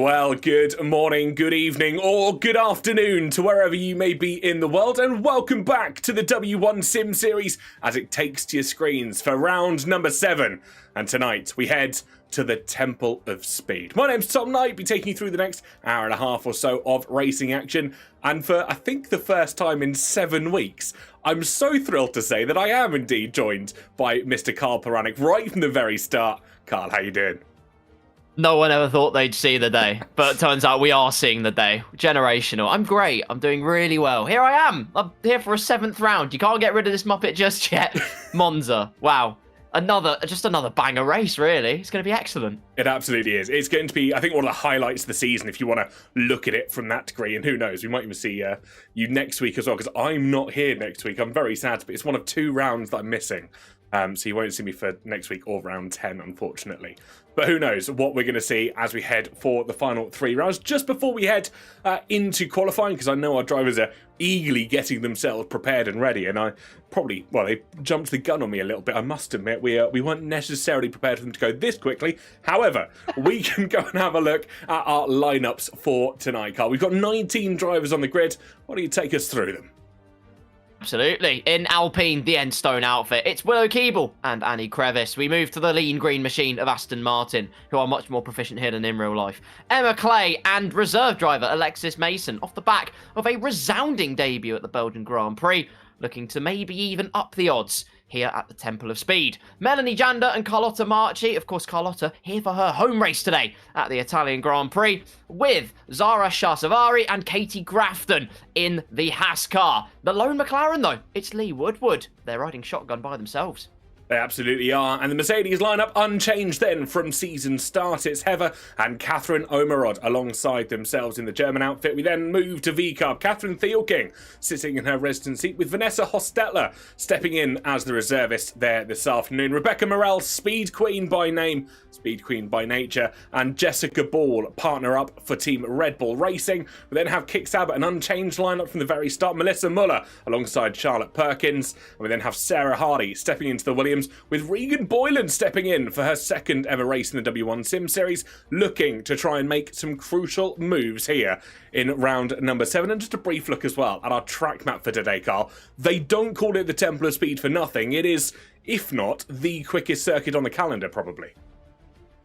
Well, good morning, good evening, or good afternoon to wherever you may be in the world, and welcome back to the W1 Sim series as it takes to your screens for round number 7. And tonight we head to the Temple of Speed. My name's Tom Knight, be taking you through the next hour and a half or so of racing action, and for I think the first time in 7 weeks, I'm so thrilled to say that I am indeed joined by Mr. Carl Paranik right from the very start. Carl, how you doing? No one ever thought they'd see the day, but it turns out we are seeing the day. Generational. I'm great. I'm doing really well. Here I am. I'm here for a 7th round. You can't get rid of this Muppet just yet. Monza. Wow. Just another banger race, really. It's going to be excellent. It absolutely is. It's going to be, I think, one of the highlights of the season if you want to look at it from that degree. And who knows, we might even see you next week as well, because I'm not here next week. I'm very sad, but it's one of 2 rounds that I'm missing. So you won't see me for next week or round 10, unfortunately. But who knows what we're going to see as we head for the final 3 rounds. Just before we head into qualifying, because I know our drivers are eagerly getting themselves prepared and ready. And they jumped the gun on me a little bit, I must admit. We weren't necessarily prepared for them to go this quickly. However, we can go and have a look at our lineups for tonight, Carl. We've got 19 drivers on the grid. Why don't you take us through them? Absolutely. In Alpine, the Endstone outfit, it's Willow Keeble and Annie Crevice. We move to the lean green machine of Aston Martin, who are much more proficient here than in real life. Emma Clay and reserve driver Alexis Mason, off the back of a resounding debut at the Belgian Grand Prix, looking to maybe even up the odds here at the Temple of Speed. Melanie Janda and Carlotta Marchi, of course Carlotta, here for her home race today at the Italian Grand Prix, with Zara Shahsavari and Katie Grafton in the Haas car. The lone McLaren though, it's Lee Woodward. They're riding shotgun by themselves. They absolutely are, and the Mercedes lineup unchanged then from season start. It's Heather and Catherine Omerod alongside themselves in the German outfit. We then move to V-Carb. Catherine Thielking sitting in her resident seat with Vanessa Hostetler stepping in as the reservist there this afternoon. Rebecca Morel, Speed Queen by name, Speed Queen by nature, and Jessica Ball, partner up for Team Red Bull Racing. We then have Kix Abbott, an unchanged lineup from the very start. Melissa Muller alongside Charlotte Perkins. And we then have Sarah Hardy stepping into the Williams, with Regan Boylan stepping in for her 2nd ever race in the W1 Sim Series, looking to try and make some crucial moves here in round number 7. And just a brief look as well at our track map for today, Carl. They don't call it the Temple of Speed for nothing. It is, if not, the quickest circuit on the calendar, probably.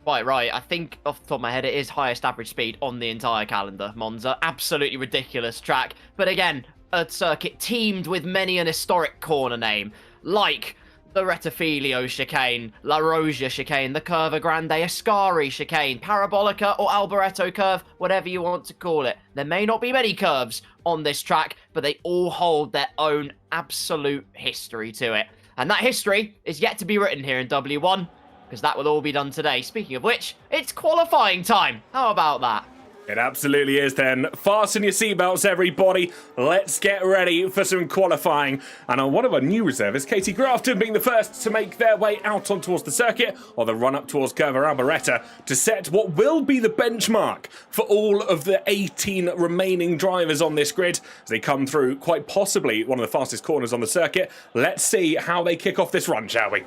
Quite right. I think, off the top of my head, it is highest average speed on the entire calendar, Monza. Absolutely ridiculous track. But again, a circuit teamed with many an historic corner name, like the Rettifilio chicane, La Rosia chicane, the Curva Grande Ascari chicane, Parabolica or Alboreto curve, whatever you want to call it. There may not be many curves on this track, but they all hold their own absolute history to it. And that history is yet to be written here in W1, because that will all be done today. Speaking of which, it's qualifying time. How about that? It absolutely is then. Fasten your seatbelts, everybody. Let's get ready for some qualifying. And one of our new reservists, Katie Grafton, being the first to make their way out on towards the circuit, or the run up towards Curva Alboreta, to set what will be the benchmark for all of the 18 remaining drivers on this grid as they come through quite possibly one of the fastest corners on the circuit. Let's see how they kick off this run, shall we?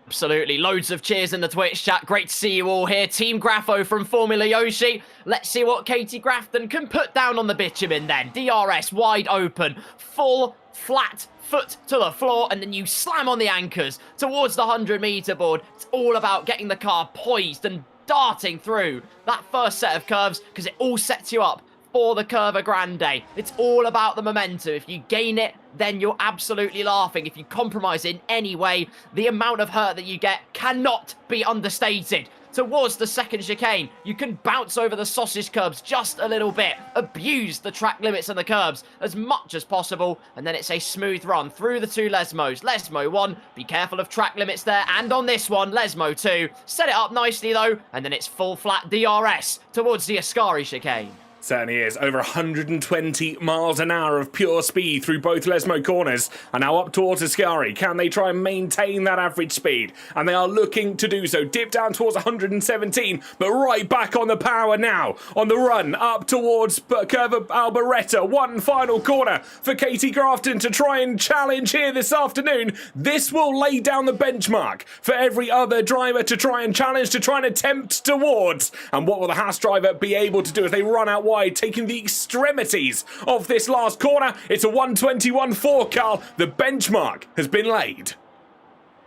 Absolutely. Loads of cheers in the Twitch chat. Great to see you all here. Team Grafo from Formula Yoshi. Let's see what Katie Grafton can put down on the bitumen then. DRS wide open. Full flat foot to the floor, and then you slam on the anchors towards the 100-meter board. It's all about getting the car poised and darting through that first set of curves, because it all sets you up for the Curva Grande. It's all about the momentum. If you gain it, then you're absolutely laughing. If you compromise in any way, the amount of hurt that you get cannot be understated. Towards the 2nd chicane, you can bounce over the sausage curbs just a little bit, abuse the track limits and the curbs as much as possible, and then it's a smooth run through the 2 Lesmos. Lesmo 1, be careful of track limits there, and on this one, Lesmo 2. Set it up nicely though, and then it's full flat DRS towards the Ascari chicane. Certainly is. Over 120 miles an hour of pure speed through both Lesmo corners. And now up towards Ascari. Can they try and maintain that average speed? And they are looking to do so. Dip down towards 117, but right back on the power now. On the run up towards Curva Alberetta. One final corner for Katie Grafton to try and challenge here this afternoon. This will lay down the benchmark for every other driver to try and challenge, to try and attempt towards. And what will the Haas driver be able to do as they run out wide, taking the extremities of this last corner? It's a 121.4, Carl. The benchmark has been laid.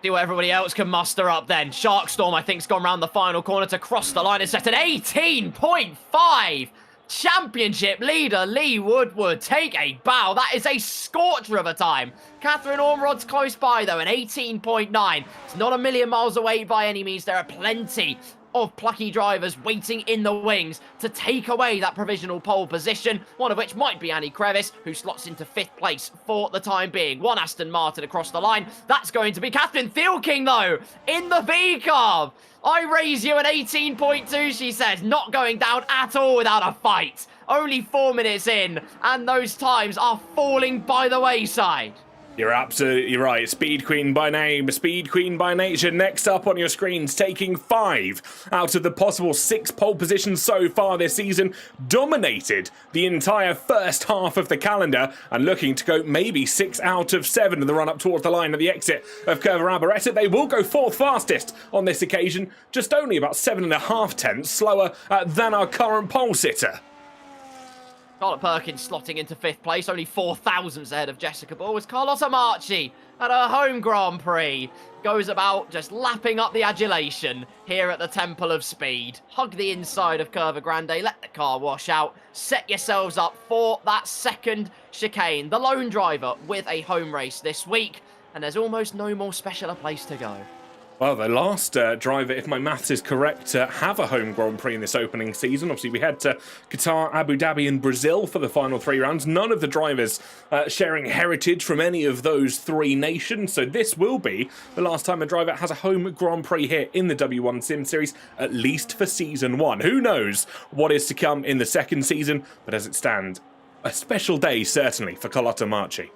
See what everybody else can muster up then. Sharkstorm, I think, has gone round the final corner to cross the line and set an 18.5. Championship leader Lee Woodward, take a bow. That is a scorcher of a time. Catherine Ormerod's close by, though, an 18.9. It's not a million miles away by any means. There are plenty of plucky drivers waiting in the wings to take away that provisional pole position, one of which might be Annie Crevis, who slots into 5th place for the time being. One Aston Martin across the line. That's going to be Catherine Thielking, though, in the V-Carb. I raise you an 18.2, she says. Not going down at all without a fight. Only 4 minutes in, and those times are falling by the wayside. You're absolutely right. Speed Queen by name, Speed Queen by nature. Next up on your screens, taking 5 out of the possible 6 pole positions so far this season. Dominated the entire first half of the calendar and looking to go maybe 6 out of 7 in the run up towards the line at the exit of Curva Alberetta. They will go 4th fastest on this occasion, just only about 7.5 tenths slower than our current pole sitter. Charlotte Perkins slotting into 5th place, only 4 thousandths ahead of Jessica Ball, as Carlotta Marchi at her home Grand Prix goes about just lapping up the adulation here at the Temple of Speed. Hug the inside of Curva Grande, let the car wash out, set yourselves up for that second chicane. The lone driver with a home race this week, and there's almost no more special a place to go. Well, the last driver, if my maths is correct, to have a home Grand Prix in this opening season. Obviously, we head to Qatar, Abu Dhabi and Brazil for the final 3 rounds. None of the drivers sharing heritage from any of those 3 nations. So this will be the last time a driver has a home Grand Prix here in the W1 Sim Series, at least for Season 1. Who knows what is to come in the second season, but as it stands, a special day certainly for Carlotta Marchi.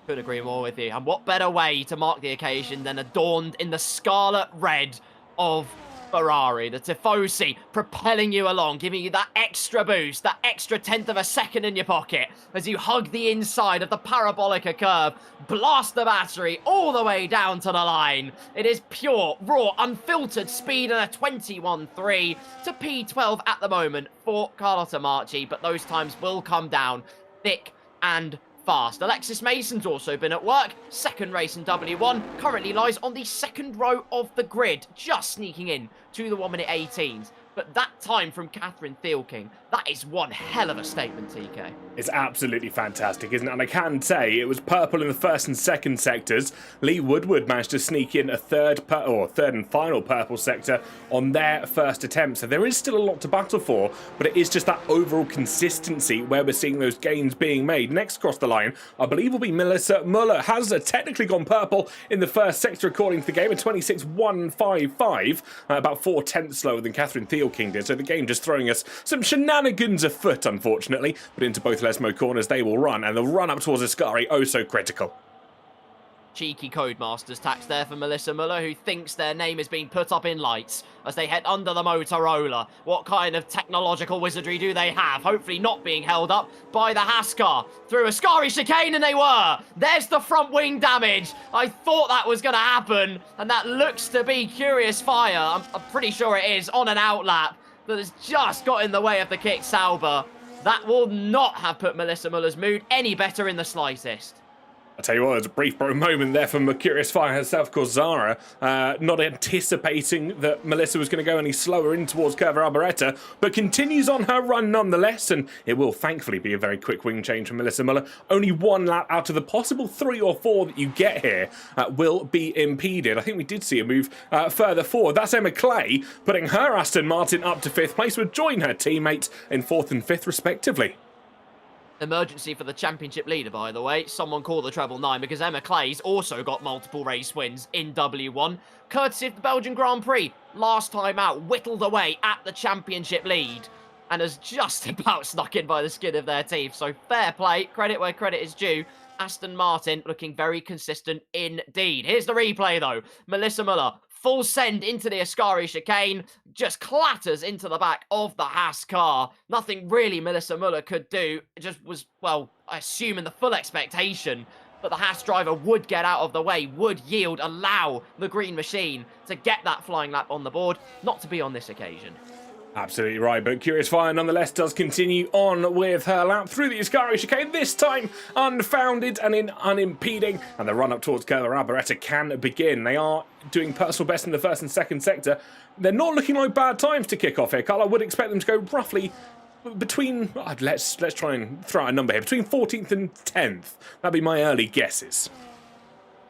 Couldn't agree more with you. And what better way to mark the occasion than adorned in the scarlet red of Ferrari. The Tifosi propelling you along, giving you that extra boost, that extra 1/10 of a second in your pocket as you hug the inside of the Parabolica curve, blast the battery all the way down to the line. It is pure, raw, unfiltered speed and a 21.3 to P12 at the moment for Carlotta Marchi, but those times will come down thick and fast. Alexis Mason's also been at work. Second race in W1. Currently lies on the second row of the grid, just sneaking in to the 1 minute 18s. But that time from Catherine Thielking, that is one hell of a statement, TK. It's absolutely fantastic, isn't it? And I can say it was purple in the first and second sectors. Lee Woodward managed to sneak in a third and final purple sector on their first attempt. So there is still a lot to battle for, but it is just that overall consistency where we're seeing those gains being made. Next across the line, I believe, will be Melissa Muller. Has technically gone purple in the first sector according to the game, a 26.155, about 4 tenths slower than Catherine Thielking did. So the game just throwing us some shenanigans afoot, unfortunately. But into both Lesmo corners they will run, and the run up towards Ascari, oh so critical. Cheeky Codemasters tax there for Melissa Muller, who thinks their name is being put up in lights as they head under the Motorola. What kind of technological wizardry do they have? Hopefully not being held up by the Haas car. Through Ascari chicane, and they were. There's the front wing damage. I thought that was going to happen, and that looks to be Curious Fire. I'm pretty sure it is, on an outlap that has just got in the way of the kick Sauber. That will not have put Melissa Muller's mood any better in the slightest. I tell you what, there's a brief moment there from Mercurius Fire herself, of course, Zara, not anticipating that Melissa was going to go any slower in towards Curva Alberetta, but continues on her run nonetheless, and it will thankfully be a very quick wing change from Melissa Muller. Only 1 lap out of the possible 3 or 4 that you get here will be impeded. I think we did see a move further forward. That's Emma Clay, putting her Aston Martin up to 5th place, would join her teammate in 4th and 5th respectively. Emergency for the championship leader, by the way. Someone call the treble 9, because Emma Clay's also got multiple race wins in W1. Courtesy of the Belgian Grand Prix. Last time out, whittled away at the championship lead. and has just about snuck in by the skin of their teeth. So fair play, credit where credit is due. Aston Martin looking very consistent indeed. Here's the replay though. Melissa Muller, full send into the Ascari chicane, just clatters into the back of the Haas car. Nothing really Melissa Muller could do. It just was, well, I assume in the full expectation that the Haas driver would get out of the way, would yield, allow the green machine to get that flying lap on the board. Not to be on this occasion. Absolutely right, but Curious Fire nonetheless does continue on with her lap through the Ascari chicane, this time unfounded and unimpeding, and the run up towards Carla Alberetta can begin. They are doing personal best in the first and second sector. They're not looking like bad times to kick off here, Carl. I would expect them to go roughly between, let's try and throw out a number here, between 14th and 10th. That'd be my early guesses.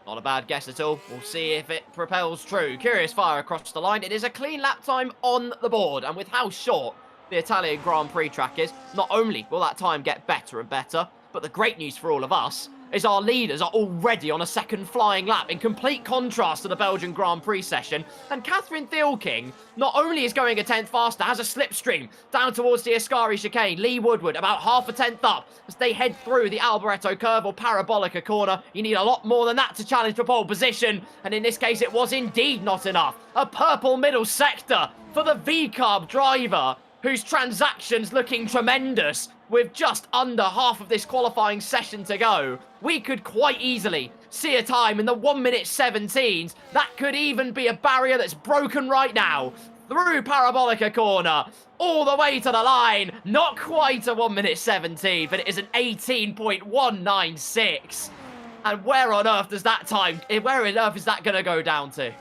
Not a bad guess at all. We'll see if it propels true. Curious Fire across the line. It is a clean lap time on the board. And with how short the Italian Grand Prix track is, not only will that time get better and better, but the great news for all of us is our leaders are already on a second flying lap in complete contrast to the Belgian Grand Prix session. And Catherine Thielking not only is going a tenth faster, has a slipstream down towards the Ascari chicane. Lee Woodward about half a tenth up as they head through the Alboreto curve or Parabolica corner. You need a lot more than that to challenge for pole position. And in this case, it was indeed not enough. A purple middle sector for the V-Carb driver, whose transactions looking tremendous. With just under half of this qualifying session to go, we could quite easily see a time in the 1:17s. That could even be a barrier that's broken right now. Through Parabolica corner, all the way to the line. Not quite a 1:17, but it is an 18.196. And where on earth is that going to go down to?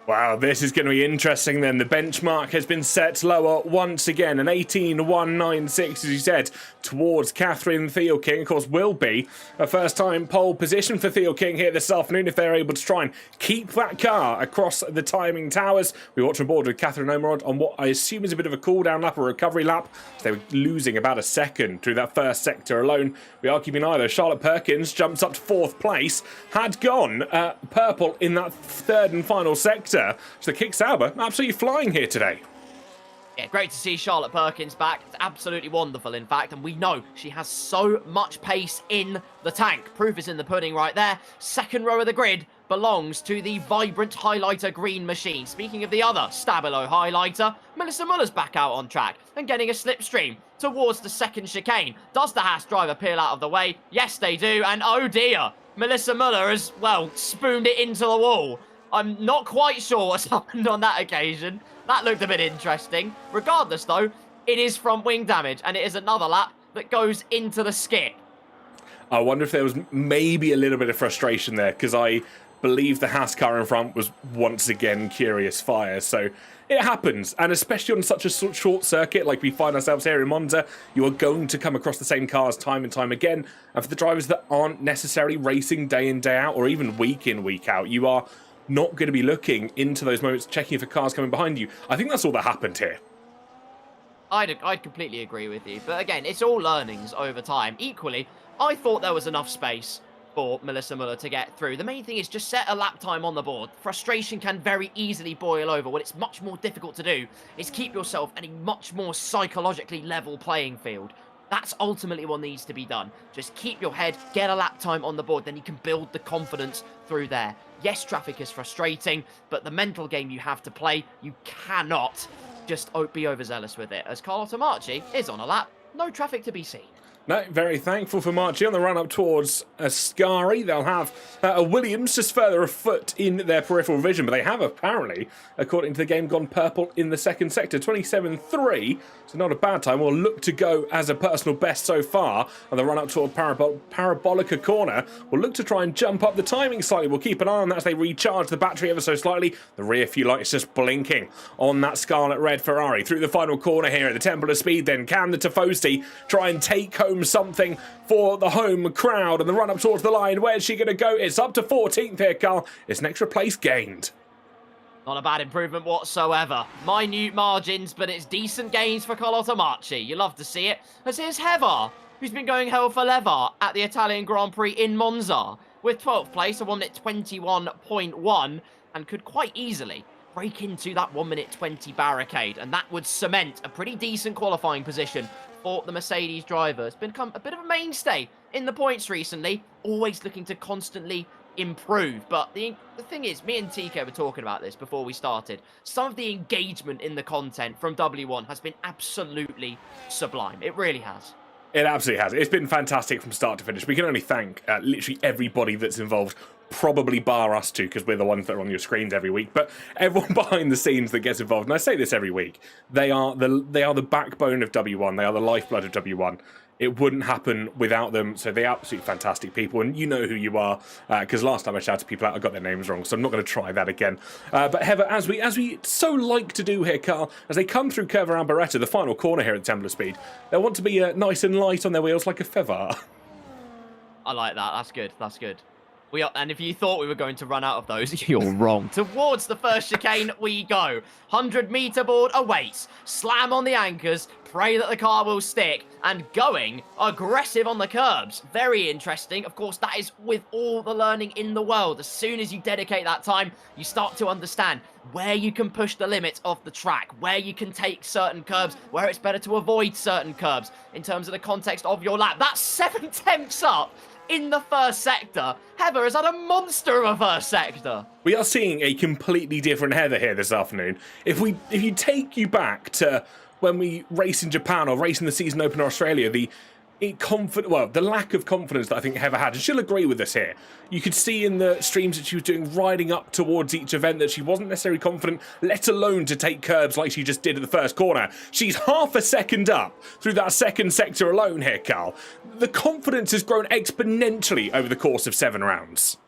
Wow, this is going to be interesting then. The benchmark has been set lower once again. An 18.196, as you said, towards Catherine Thielking. Of course, will be a first-time pole position for Thielking here this afternoon if they're able to try and keep that car across the timing towers. We watch on board with Catherine Omerod on what I assume is a bit of a cool-down lap or recovery lap. So they were losing about a second through that first sector alone. We are keeping an eye, though. Charlotte Perkins jumps up to 4th place. Had gone purple in that third and final sector. So the Kick Sauber absolutely flying here today. Yeah, great to see Charlotte Perkins back. It's absolutely wonderful, in fact, and we know she has so much pace in the tank. Proof is in the pudding right there. Second row of the grid belongs to the vibrant highlighter green machine. Speaking of the other Stabilo highlighter, Melissa Muller's back out on track and getting a slipstream towards the second chicane. Does the Haas driver peel out of the way? Yes, they do, and oh dear, Melissa Muller has, well, spooned it into the wall. I'm not quite sure what's happened on that occasion. That looked a bit interesting. Regardless, though, it is front wing damage, and it is another lap that goes into the skip. I wonder if there was maybe a little bit of frustration there, because I believe the Haas car in front was once again Curious Fire. So it happens, and especially on such a short circuit like we find ourselves here in Monza, you are going to come across the same cars time and time again. And for the drivers that aren't necessarily racing day in, day out, or even week in, week out, you are not going to be looking into those moments, checking for cars coming behind you. I think that's all that happened here. I'd completely agree with you. But again, it's all learnings over time. Equally, I thought there was enough space for Melissa Muller to get through. The main thing is just set a lap time on the board. Frustration can very easily boil over. What it's much more difficult to do is keep yourself at a much more psychologically level playing field. That's ultimately what needs to be done. Just keep your head, get a lap time on the board, then you can build the confidence through there. Yes, traffic is frustrating, but the mental game you have to play, you cannot just be overzealous with it. As Carlotta Marchi is on a lap, no traffic to be seen. No, very thankful for Marchi on the run up towards Ascari. They'll have a Williams just further afoot in their peripheral vision, but they have apparently, according to the game, gone purple in the second sector. 27.3, so not a bad time. We'll look to go as a personal best so far. And the run up toward Parabolica corner will look to try and jump up the timing slightly. We'll keep an eye on that as they recharge the battery ever so slightly. The rear few lights just blinking on that scarlet red Ferrari. Through the final corner here at the Temple of Speed, then can the Tifosi try and take home something for the home crowd, and the run up towards the line. Where's she going to go? It's up to 14th here, Carl. It's an extra place gained. Not a bad improvement whatsoever. Minute margins, but it's decent gains for Carlotta Marchi. You love to see it. As here's Heather, who's been going hell for leather at the Italian Grand Prix in Monza, with 12th place, a 1:21.1, and could quite easily break into that 1 minute 20 barricade, and that would cement a pretty decent qualifying position for the Mercedes driver. It's become a bit of a mainstay in the points recently, always looking to constantly improve. But the thing is, me and TK were talking about this before we started. Some of the engagement in the content from W1 has been absolutely sublime. It really has. It absolutely has. It's been fantastic from start to finish. We can only thank literally everybody that's involved, probably bar us two, because we're the ones that are on your screens every week. But everyone behind the scenes that gets involved, and I say this every week, they are the backbone of W1. They are the lifeblood of W1. It wouldn't happen without them, so they're absolutely fantastic people, and you know who you are, because last time I shouted people out, I got their names wrong, so I'm not going to try that again. But Heather, as we so like to do here, Carl, as they come through Curva Amberetta, the final corner here at Temple of Speed, they want to be nice and light on their wheels like a feather. I like that. That's good. That's good. And if you thought we were going to run out of those, you're wrong. Towards the first chicane we go. 100-meter board awaits. Slam on the anchors. Pray that the car will stick. And going aggressive on the curbs. Very interesting. Of course, that is with all the learning in the world. As soon as you dedicate that time, you start to understand where you can push the limits of the track, where you can take certain curbs, where it's better to avoid certain curbs in terms of the context of your lap. That's 7 tenths up in the first sector. Heather has had a monster of a first sector. We are seeing a completely different Heather here this afternoon. If you take you back to when we race in Japan or race in the season open in Australia, the lack of confidence that I think Heather had, and she'll agree with us here. You could see in the streams that she was doing riding up towards each event that she wasn't necessarily confident, let alone to take curbs like she just did at the first corner. She's half a second up through that second sector alone here, Carl. The confidence has grown exponentially over the course of 7 rounds.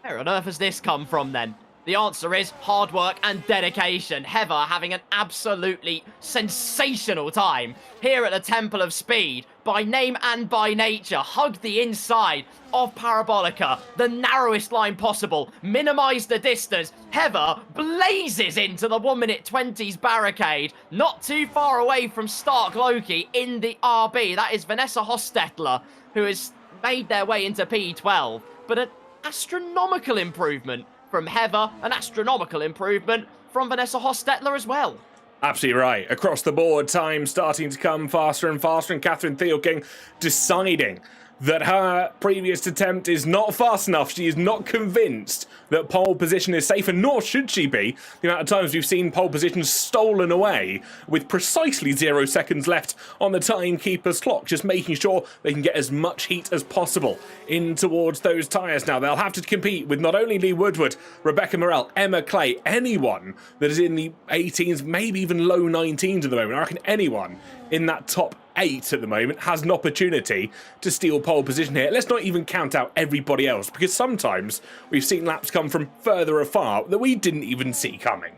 Where on earth has this come from then? The answer is hard work and dedication. Heather having an absolutely sensational time here at the Temple of Speed. By name and by nature, hugged the inside of Parabolica, the narrowest line possible, minimised the distance. Heather blazes into the 1 minute 20s barricade, not too far away from Stark Loki in the RB. That is Vanessa Hostetler, who has made their way into P12, but an astronomical improvement from Heather, an astronomical improvement from Vanessa Hostetler as well. Absolutely right. Across the board, time starting to come faster and faster, and Catherine Thielking deciding that her previous attempt is not fast enough. She is not convinced that pole position is safe, and nor should she be. The amount of times we've seen pole position stolen away with precisely 0 seconds left on the timekeeper's clock, just making sure they can get as much heat as possible in towards those tyres. Now, they'll have to compete with not only Lee Woodward, Rebecca Morell, Emma Clay, anyone that is in the 18s, maybe even low 19s at the moment. I reckon anyone in that top 8 at the moment has an opportunity to steal pole position here. Let's not even count out everybody else, because sometimes we've seen laps come from further afar that we didn't even see coming.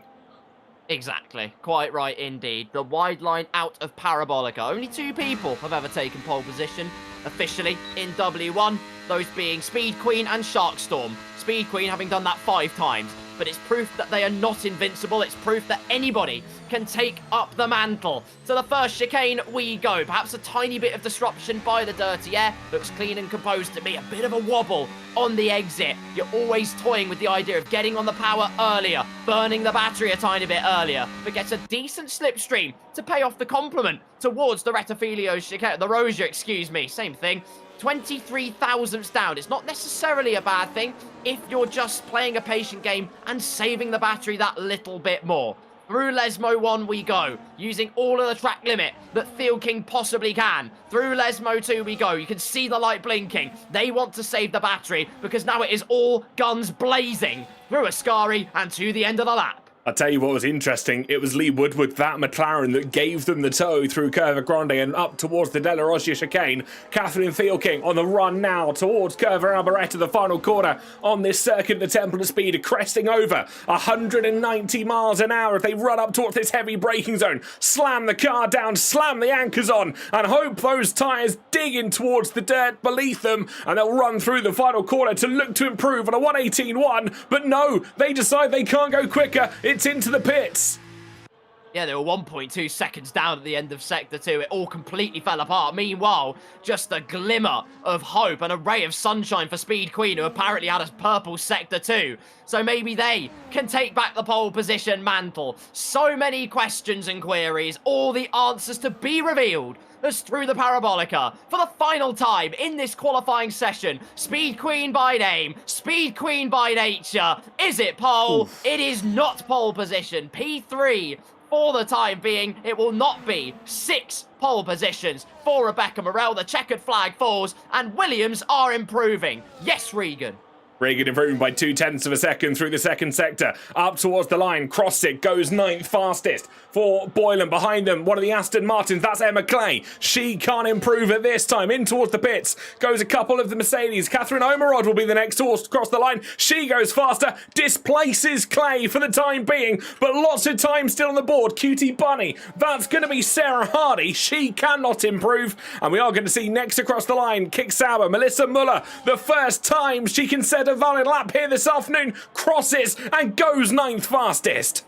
Exactly. Quite right indeed. The wide line out of Parabolica. Only 2 people have ever taken pole position officially in W1, those being Speed Queen and Sharkstorm. Speed Queen having done that 5 times. But it's proof that they are not invincible. It's proof that anybody can take up the mantle. To the first chicane we go. Perhaps a tiny bit of disruption by the dirty air. Looks clean and composed to me. A bit of a wobble on the exit. You're always toying with the idea of getting on the power earlier, burning the battery a tiny bit earlier, but gets a decent slipstream to pay off the compliment towards the Retafilio chicane. The Rosia, excuse me. Same thing. 23 thousandths down. It's not necessarily a bad thing if you're just playing a patient game and saving the battery that little bit more. Through Lesmo 1 we go, using all of the track limit that Thielking possibly can. Through Lesmo 2 we go. You can see the light blinking. They want to save the battery because now it is all guns blazing through Ascari and to the end of the lap. I'll tell you what was interesting. It was Lee Woodward, that McLaren, that gave them the tow through Curva Grande and up towards the Della Rossia chicane. Catherine Thielking on the run now towards Curva Alberetta, the final corner on this circuit, the Temple of Speed, cresting over 190 miles an hour as they run up towards this heavy braking zone. Slam the car down, slam the anchors on, and hope those tyres dig in towards the dirt beneath them, and they'll run through the final corner to look to improve on a 118.1, but no, they decide they can't go quicker. It's into the pits. Yeah, they were 1.2 seconds down at the end of Sector 2. It all completely fell apart. Meanwhile, just a glimmer of hope and a ray of sunshine for Speed Queen, who apparently had a purple Sector 2. So maybe they can take back the pole position mantle. So many questions and queries, all the answers to be revealed as through the Parabolica, for the final time in this qualifying session, Speed Queen by name, Speed Queen by nature. Is it pole? Oof. It is not pole position. P3. For the time being, it will not be. 6 pole positions for Rebecca Morel. The checkered flag falls, and Williams are improving. Yes, Regan. Regan improving by 0.2 of a second through the second sector. Up towards the line. Cross it. Goes 9th fastest for Boylan. Behind them, one of the Aston Martins. That's Emma Clay. She can't improve at this time. In towards the pits goes a couple of the Mercedes. Catherine Omerod will be the next to cross the line. She goes faster. Displaces Clay for the time being. But lots of time still on the board. Cutie Bunny. That's going to be Sarah Hardy. She cannot improve. And we are going to see next across the line. Kick Sauer. Melissa Muller. The first time she can set a valid lap here this afternoon, crosses and goes 9th fastest.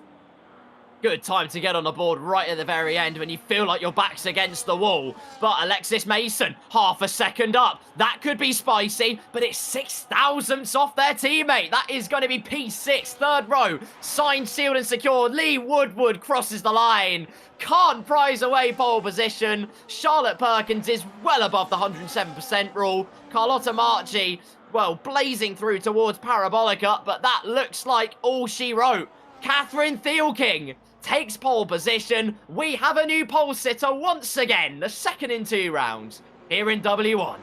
Good time to get on the board right at the very end when you feel like your back's against the wall. But Alexis Mason, half a second up. That could be spicy, but it's 6 thousandths off their teammate. That is going to be P6, third row. Signed, sealed and secured. Lee Woodward crosses the line. Can't prize away pole position. Charlotte Perkins is well above the 107% rule. Carlotta Marchi, well, blazing through towards Parabolica, but that looks like all she wrote. Catherine Thielking takes pole position. We have a new pole sitter once again, the second in 2 rounds here in W1.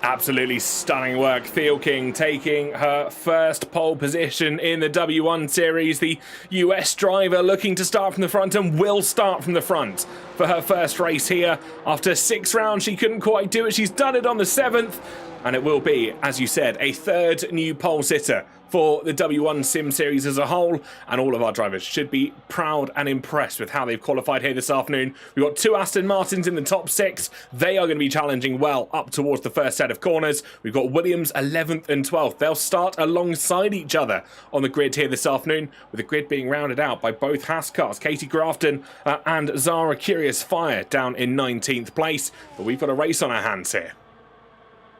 Absolutely stunning work. Thielking taking her first pole position in the W1 series. The US driver looking to start from the front and will start from the front for her first race here. After 6 rounds, she couldn't quite do it. She's done it on the 7th. And it will be, as you said, a third new pole sitter for the W1 Sim Series as a whole. And all of our drivers should be proud and impressed with how they've qualified here this afternoon. We've got 2 Aston Martins in the top 6. They are going to be challenging well up towards the first set of corners. We've got Williams 11th and 12th. They'll start alongside each other on the grid here this afternoon, with the grid being rounded out by both Haas cars, Katie Grafton and Zara Curious Fire down in 19th place. But we've got a race on our hands here.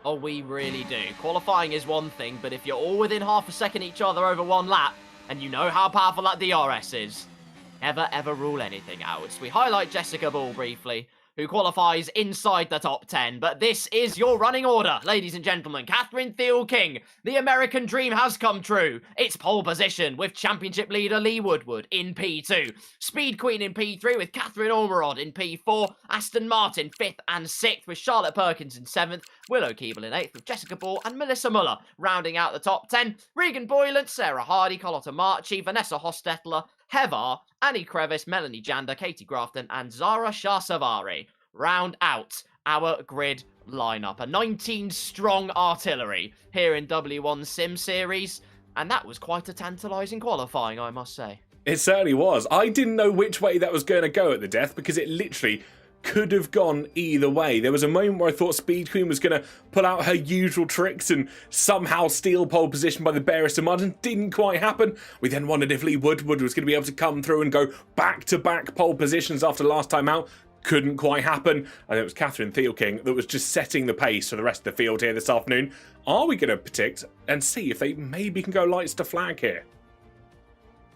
Oh, we really do. Qualifying is one thing, but if you're all within half a second each other over 1 lap, and you know how powerful that DRS is, never ever rule anything out. We highlight Jessica Ball briefly, who qualifies inside the top 10. But this is your running order, ladies and gentlemen. Catherine Thielking, the American dream has come true. It's pole position with championship leader Lee Woodward in P2. Speed Queen in P3 with Catherine Ormerod in P4. Aston Martin 5th and 6th with Charlotte Perkins in 7th. Willow Keeble in 8th with Jessica Ball and Melissa Muller rounding out the top 10. Regan Boylan, Sarah Hardy, Carlotta Marchi, Vanessa Hostetler, Hevar, Annie Crevice, Melanie Jander, Katie Grafton, and Zara Shahsavari round out our grid lineup. A 19-strong artillery here in W1 Sim Series, and that was quite a tantalising qualifying, I must say. It certainly was. I didn't know which way that was going to go at the death, because it literally could have gone either way. There was a moment where I thought Speed Queen was going to pull out her usual tricks and somehow steal pole position by the barest of margin. Didn't quite happen. We then wondered if Lee Woodward was going to be able to come through and go back-to-back pole positions after last time out. Couldn't quite happen. And it was Catherine Thielking that was just setting the pace for the rest of the field here this afternoon. Are we going to predict and see if they maybe can go lights to flag here?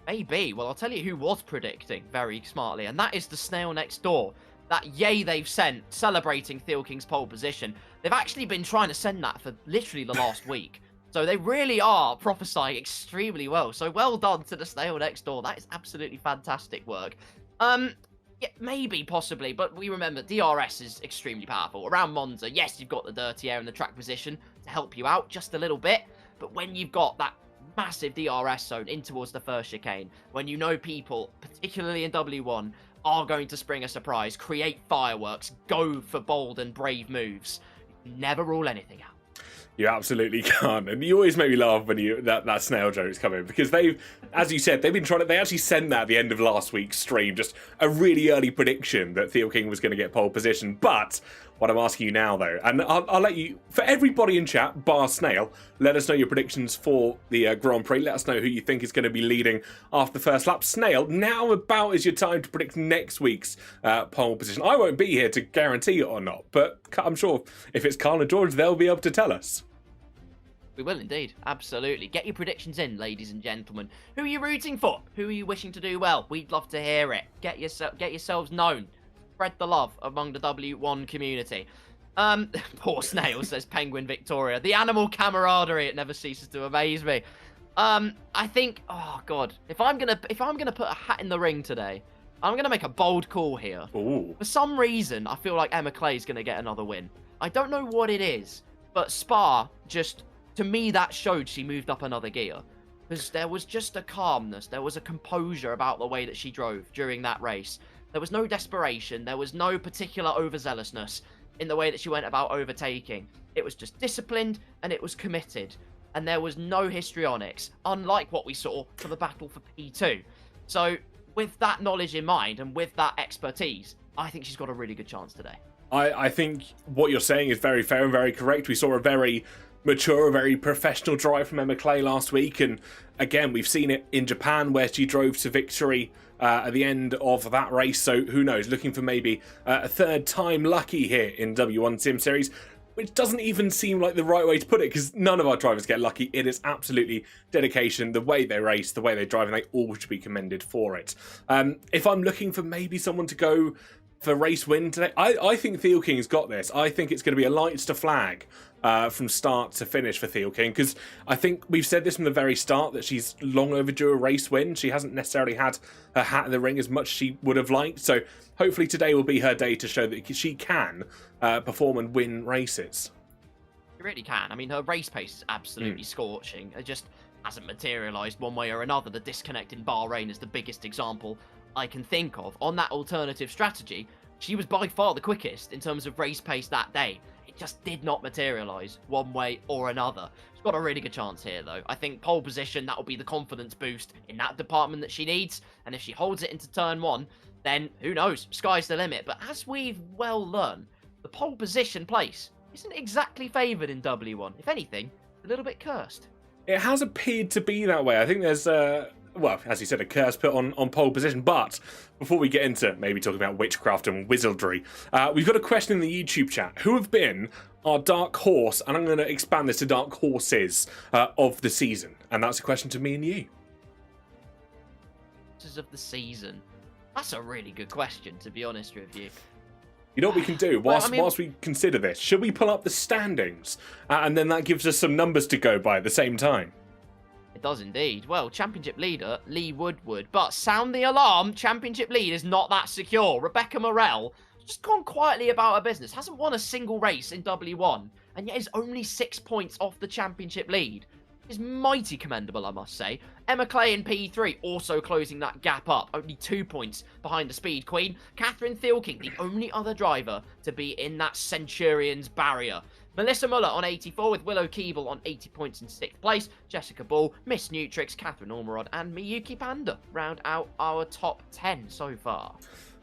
Maybe. Well, I'll tell you who was predicting very smartly, and that is the snail next door. That yay they've sent celebrating Thielking's pole position. They've actually been trying to send that for literally the last week. So they really are prophesying extremely well. So well done to the snail next door. That is absolutely fantastic work. Yeah, maybe, possibly, but we remember DRS is extremely powerful. Around Monza, yes, you've got the dirty air and the track position to help you out just a little bit. But when you've got that massive DRS zone in towards the first chicane, when you know people, particularly in W1, are going to spring a surprise, create fireworks, go for bold and brave moves, never rule anything out. You absolutely can't. And you always make me laugh when that snail joke's coming, because they've, as you said, they've been trying to, they actually sent that at the end of last week's stream, just a really early prediction that Thielking was going to get pole position. But what I'm asking you now, though. And I'll let you, for everybody in chat, bar Snail, let us know your predictions for the Grand Prix. Let us know who you think is going to be leading after the first lap. Snail, now about is your time to predict next week's pole position. I won't be here to guarantee it or not, but I'm sure if it's Carl and George, they'll be able to tell us. We will indeed, absolutely. Get your predictions in, ladies and gentlemen. Who are you rooting for? Who are you wishing to do well? We'd love to hear it. Get yourselves known. Spread the love among the W1 community. Poor Snail, says Penguin Victoria. The animal camaraderie, it never ceases to amaze me. I think, oh god, if I'm gonna put a hat in the ring today, I'm gonna make a bold call here. Ooh. For some reason, I feel like Emma Clay's gonna get another win. I don't know what it is, but Spa just, to me, that showed she moved up another gear. Because there was just a calmness, there was a composure about the way that she drove during that race. There was no desperation, there was no particular overzealousness in the way that she went about overtaking. It was just disciplined and it was committed. And there was no histrionics, unlike what we saw for the battle for P2. So, with that knowledge in mind and with that expertise, I think she's got a really good chance today. I think what you're saying is very fair and very correct. We saw a very mature, a very professional drive from Emma Clay last week, and again, we've seen it in Japan where she drove to victory at the end of that race. So who knows, looking for maybe a third time lucky here in W1 Sim Series, which doesn't even seem like the right way to put it, because none of our drivers get lucky. It is absolutely dedication, the way they race, the way they drive, and they all should be commended for it. If I'm looking for maybe someone to go for race win today, I think Theo King's got this. I think it's going to be a lights to flag from start to finish for Theo King, because I think we've said this from the very start that she's long overdue a race win. She hasn't necessarily had her hat in the ring as much as she would have liked, so hopefully today will be her day to show that she can perform and win races. She really can. I mean, her race pace is absolutely scorching. It just hasn't materialised one way or another. The disconnect in Bahrain is the biggest example I can think of. On that alternative strategy, she was by far the quickest in terms of race pace that day. It just did not materialise one way or another. She's got a really good chance here, though. I think pole position, that will be the confidence boost in that department that she needs. And if she holds it into turn one, then who knows? Sky's the limit. But as we've well learned, the pole position place isn't exactly favoured in W1. If anything, a little bit cursed. It has appeared to be that way. I think there's well, as you said, a curse put on pole position. But before we get into maybe talking about witchcraft and wizardry, we've got a question in the YouTube chat. Who have been our dark horse, and I'm going to expand this to dark horses of the season? And that's a question to me and you. Horses of the season. That's a really good question, to be honest with you. You know what we can do whilst, Well, whilst we consider this? Should we pull up the standings? And then that gives us some numbers to go by at the same time. It does indeed. Well, championship leader, Lee Woodward. But sound the alarm, championship lead is not that secure. Rebecca Morell just gone quietly about her business. Hasn't won a single race in W1. And yet is only 6 points off the championship lead. Is mighty commendable, I must say. Emma Clay in P3 also closing that gap up. Only 2 points behind the Speed Queen. Catherine Thielking, the only other driver to be in that Centurions barrier. Melissa Muller on 84 with Willow Keeble on 80 points in 6th place. Jessica Ball, Miss Nutrix, Catherine Ormerod and Miyuki Panda round out our top 10 so far.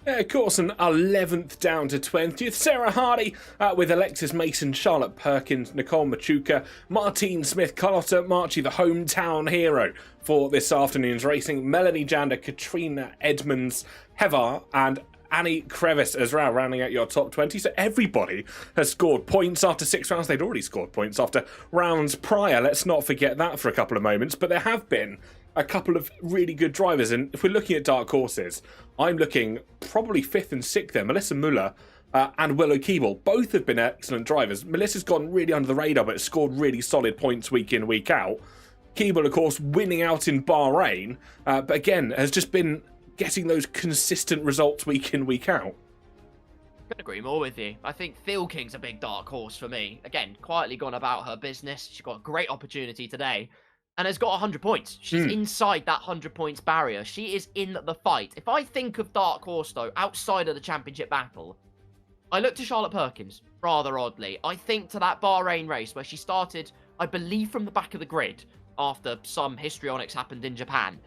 Yeah, of course, an 11th down to 20th. Sarah Hardy with Alexis Mason, Charlotte Perkins, Nicole Machuca, Martine Smith, Carlotta Marchi, the hometown hero for this afternoon's racing. Melanie Jander, Katrina Edmonds, Hevar and Annie Crevice as well, rounding out your top 20. So everybody has scored points after 6 rounds. They'd already scored points after rounds prior. Let's not forget that for a couple of moments. But there have been a couple of really good drivers. And if we're looking at dark horses, I'm looking probably 5th and 6th there. Melissa Muller and Willow Keeble. Both have been excellent drivers. Melissa's gone really under the radar, but scored really solid points week in, week out. Keeble, of course, winning out in Bahrain. But again, has just been getting those consistent results week in, week out. Couldn't agree more with you. I think Phil King's a big dark horse for me. Again, quietly gone about her business. She's got a great opportunity today and has got 100 points. She's inside that 100 points barrier. She is in the fight. If I think of dark horse, though, outside of the championship battle, I look to Charlotte Perkins, rather oddly. I think to that Bahrain race where she started, I believe, from the back of the grid after some histrionics happened in Japan.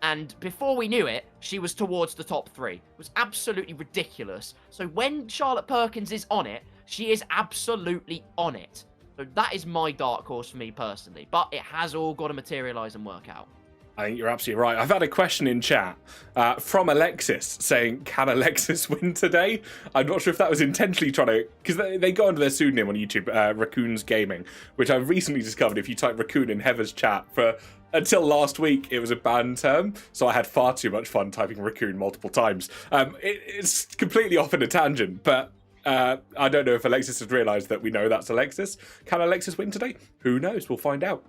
And before we knew it, she was towards the top 3. It was absolutely ridiculous. So when Charlotte Perkins is on it, She is absolutely on it. So that is my dark horse for me personally. But it has all got to materialise and work out. I think you're absolutely right. I've had a question in chat from Alexis saying, can Alexis win today? I'm not sure if that was intentionally trying to... Because they go under their pseudonym on YouTube, Raccoons Gaming, which I've recently discovered if you type Raccoon in Heather's chat for... Until last week, it was a banned term, so I had far too much fun typing Raccoon multiple times. It's completely off in a tangent, but I don't know if Alexis has realised that we know that's Alexis. Can Alexis win today? Who knows? We'll find out.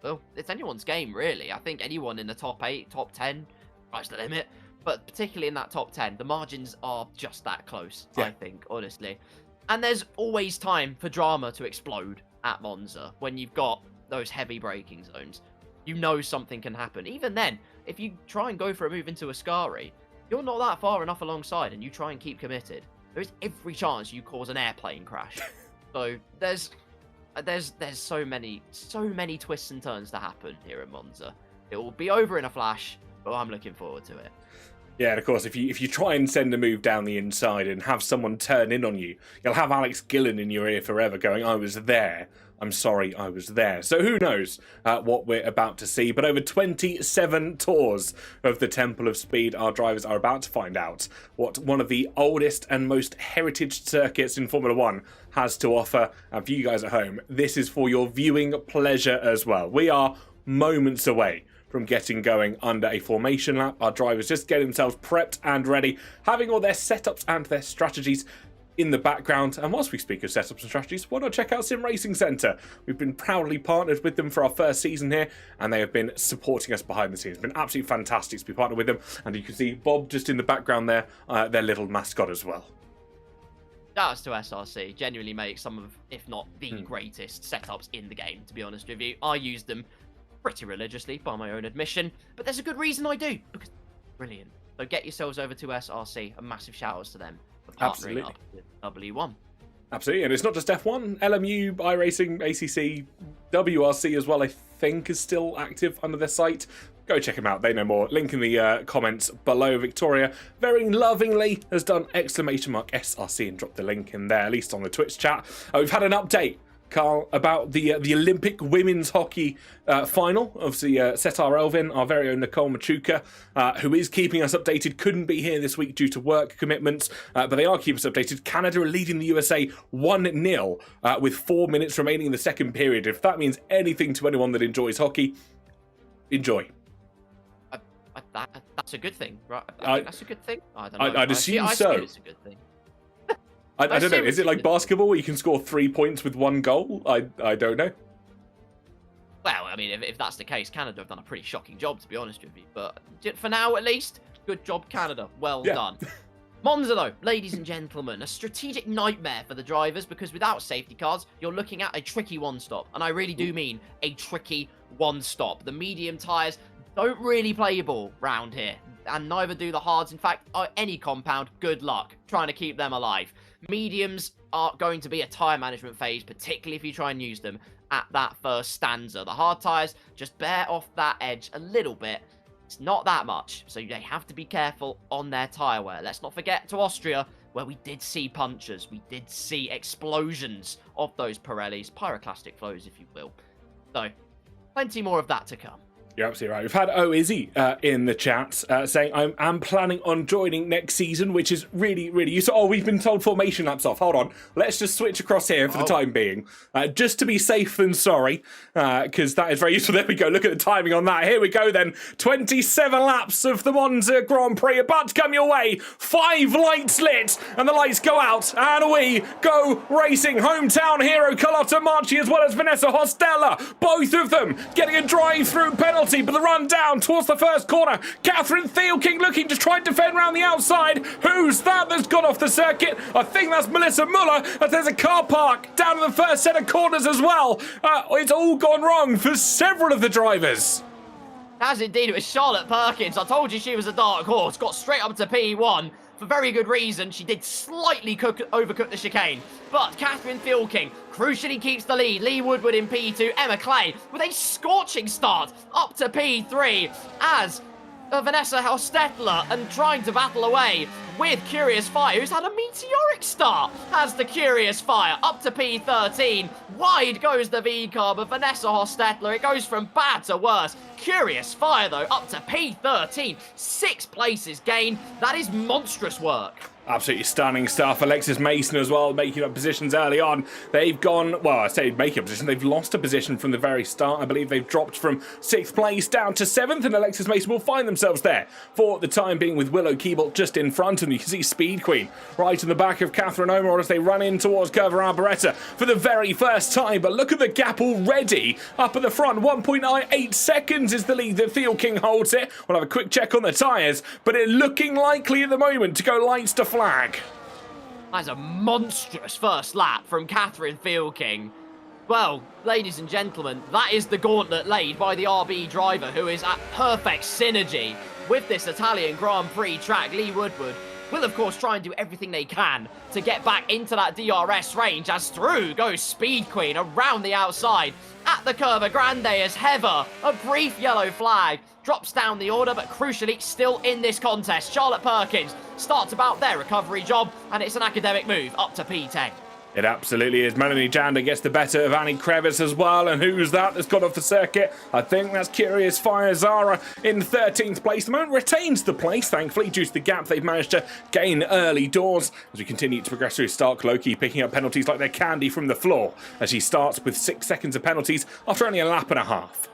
Well, it's anyone's game, really. I think anyone in the top 8, top 10, that's the limit. But particularly in that top 10, the margins are just that close, I think, honestly. And there's always time for drama to explode at Monza when you've got those heavy braking zones. You know something can happen. Even then, if you try and go for a move into Ascari, you're not that far enough alongside and you try and keep committed. There's every chance you cause an airplane crash. So there's so many twists and turns to happen here at Monza. It will be over in a flash, but I'm looking forward to it. Yeah, and of course, if you try and send a move down the inside and have someone turn in on you, you'll have Alex Gillen in your ear forever going, I was there. I'm sorry, I was there. So who knows what we're about to see. But over 27 tours of the Temple of Speed, our drivers are about to find out what one of the oldest and most heritage circuits in Formula One has to offer. And for you guys at home, this is for your viewing pleasure as well. We are moments away from getting going under a formation lap. Our drivers just getting themselves prepped and ready, having all their setups and their strategies in the background. And whilst we speak of setups and strategies, why not check out Sim Racing Centre? We've been proudly partnered with them for our first season here, and they have been supporting us behind the scenes. It's been absolutely fantastic to be partnered with them. And you can see Bob just in the background there, their little mascot as well. Shout outs to SRC. Genuinely make some of, if not the greatest setups in the game, to be honest with you. I use them pretty religiously, by my own admission, but there's a good reason I do, because they're brilliant. So get yourselves over to SRC. A massive shout outs to them for partnering up with W1. Absolutely, and it's not just F1, LMU, iRacing, ACC, WRC as well, I think is still active under their site. Go check them out, they know more. Link in the comments below. Victoria very lovingly has done !SRC and dropped the link in there, at least on the Twitch chat. We've had an update, Carl, about the Olympic women's hockey final. Obviously, Setar Elvin, our very own Nicole Machuca, who is keeping us updated, couldn't be here this week due to work commitments, but they are keeping us updated. Canada are leading the USA 1-0 with 4 minutes remaining in the second period. If that means anything to anyone that enjoys hockey, enjoy. That's a good thing, right? I think that's a good thing. I don't know. I'd assume so. I it's a good thing. I don't know. Is it like basketball where you can score 3 points with 1 goal? I don't know. Well, I mean, if that's the case, Canada have done a pretty shocking job, to be honest with you. But for now, at least, good job, Canada. Well done. Monza, though, ladies and gentlemen, a strategic nightmare for the drivers, because without safety cars, you're looking at a tricky one-stop. And I really do mean a tricky one-stop. The medium tyres don't really play ball round here, and neither do the hards. In fact, any compound, good luck trying to keep them alive. Mediums are going to be a tyre management phase, particularly if you try and use them at that first stanza. The hard tyres just bear off that edge a little bit. It's not that much, so they have to be careful on their tyre wear. Let's not forget to Austria, where we did see punctures. We did see explosions of those Pirellis, pyroclastic flows, if you will. So, plenty more of that to come. You're absolutely right. We've had Izzy in the chat saying, I'm planning on joining next season, which is really, really useful. Oh, we've been told formation laps off. Hold on. Let's just switch across here for the time being. Just to be safe than sorry, because that is very useful. There we go. Look at the timing on that. Here we go then. 27 laps of the Monza Grand Prix about to come your way. 5 lights lit, and the lights go out, and we go racing. Hometown hero Carlotta Marchi as well as Vanessa Hostella. Both of them getting a drive-through penalty. But the run down towards the first corner. Catherine Thielking looking to try and defend around the outside. Who's that that's gone off the circuit? I think that's Melissa Muller, as there's a car park down in the first set of corners as well. It's all gone wrong for several of the drivers. As indeed, it was Charlotte Perkins. I told you she was a dark horse. Got straight up to P1. For very good reason, she did slightly overcook the chicane. But Catherine Thielking crucially keeps the lead. Lee Woodward in P2. Emma Clay with a scorching start up to P3 as Vanessa Hostetler and trying to battle away with Curious Fire, who's had a meteoric start. Has the Curious Fire up to P13. Wide goes the V-car, but Vanessa Hostetler, it goes from bad to worse. Curious Fire, though, up to P13. 6 places gained. That is monstrous work. Absolutely stunning stuff. Alexis Mason as well, making up positions early on. They've gone, well, I say making up position, they've lost a position from the very start. I believe they've dropped from 6th place down to 7th, and Alexis Mason will find themselves there for the time being with Willow Keeble just in front of them. You can see Speed Queen right in the back of Catherine Omerod as they run in towards Curva Alberetta for the very first time. But look at the gap already up at the front. 1.8 seconds is the lead that Theo King holds it. We'll have a quick check on the tyres, but it's looking likely at the moment to go lights to flag. That's a monstrous first lap from Catherine Fieldking. Well, ladies and gentlemen, that is the gauntlet laid by the RB driver, who is at perfect synergy with this Italian Grand Prix track. Lee Woodward will, of course, try and do everything they can to get back into that DRS range, as through goes Speed Queen around the outside at the Curva Grande as Heather, a brief yellow flag, drops down the order, but crucially still in this contest. Charlotte Perkins starts about their recovery job, and it's an academic move up to P10. It absolutely is. Melanie Jander gets the better of Annie Crevice as well. And who's that that's got off the circuit? I think that's Curious Fire. Zara in 13th place. The moment retains the place, thankfully, due to the gap they've managed to gain early doors. As we continue to progress through, Stark Loki picking up penalties like they're candy from the floor, as he starts with 6 seconds of penalties after only a lap and a half.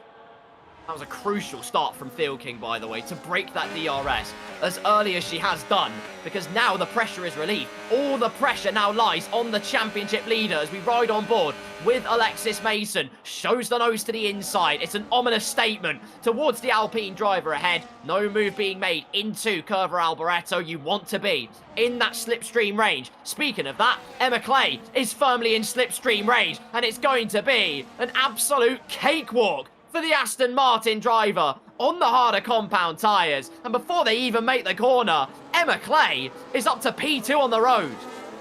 That was a crucial start from Theo King, by the way, to break that DRS as early as she has done, because now the pressure is relieved. All the pressure now lies on the championship leader as we ride on board with Alexis Mason. Shows the nose to the inside. It's an ominous statement towards the Alpine driver ahead. No move being made into Curva Alboreto. You want to be in that slipstream range. Speaking of that, Emma Clay is firmly in slipstream range, and it's going to be an absolute cakewalk for the Aston Martin driver on the harder compound tyres. And before they even make the corner, Emma Clay is up to P2 on the road.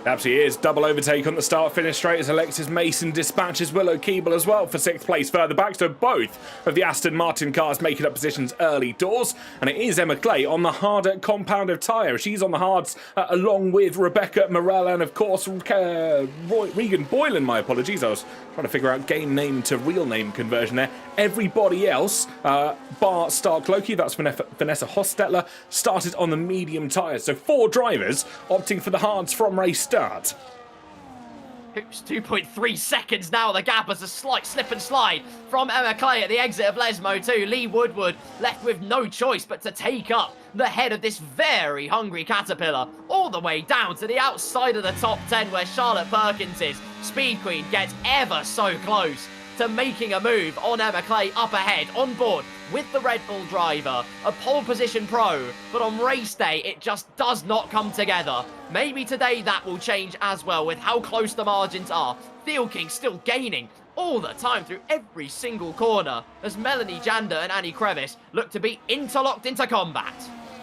Absolutely is. Double overtake on the start-finish straight as Alexis Mason dispatches Willow Keeble as well for 6th place further back. So both of the Aston Martin cars making up positions early doors. And it is Emma Clay on the harder compound of tyre. She's on the hards along with Rebecca Morell and, of course, Regan Boylan. My apologies. I was trying to figure out game name to real name conversion there. Everybody else, bar Stark Loki, that's Vanessa Hostetler, started on the medium tyres. So 4 drivers opting for the hards from race start. It's 2.3 seconds now. The gap as a slight slip and slide from Emma Clay at the exit of Lesmo too. Lee Woodward left with no choice but to take up the head of this very hungry Caterpillar all the way down to the outside of the top 10 where Charlotte Perkins is. Speed Queen gets ever so close to making a move on Emma Clay up ahead on board with the Red Bull driver, a pole position pro, but on race day it just does not come together. Maybe today that will change as well with how close the margins are. Theo King still gaining all the time through every single corner as Melanie Jander and Annie Crevice look to be interlocked into combat.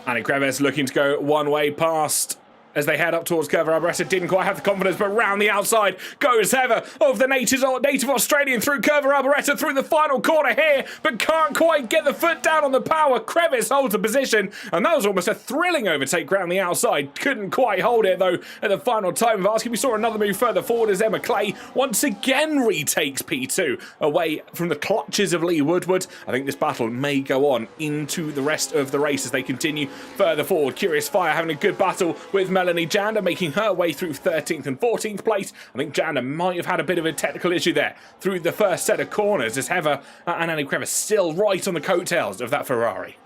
Annie Crevice looking to go one way past as they head up towards Curva Alberetta. Didn't quite have the confidence, but round the outside goes Heather of the native Australian through Curva Alberetta through the final corner here, but can't quite get the foot down on the power. Crevice holds the position, and that was almost a thrilling overtake round the outside. Couldn't quite hold it, though, at the final time of asking. We saw another move further forward as Emma Clay once again retakes P2 away from the clutches of Lee Woodward. I think this battle may go on into the rest of the race as they continue further forward. Curious Fire having a good battle with Melanie Jander, making her way through 13th and 14th place. I think Jander might have had a bit of a technical issue there through the first set of corners as Heather and Annie Crevice still right on the coattails of that Ferrari.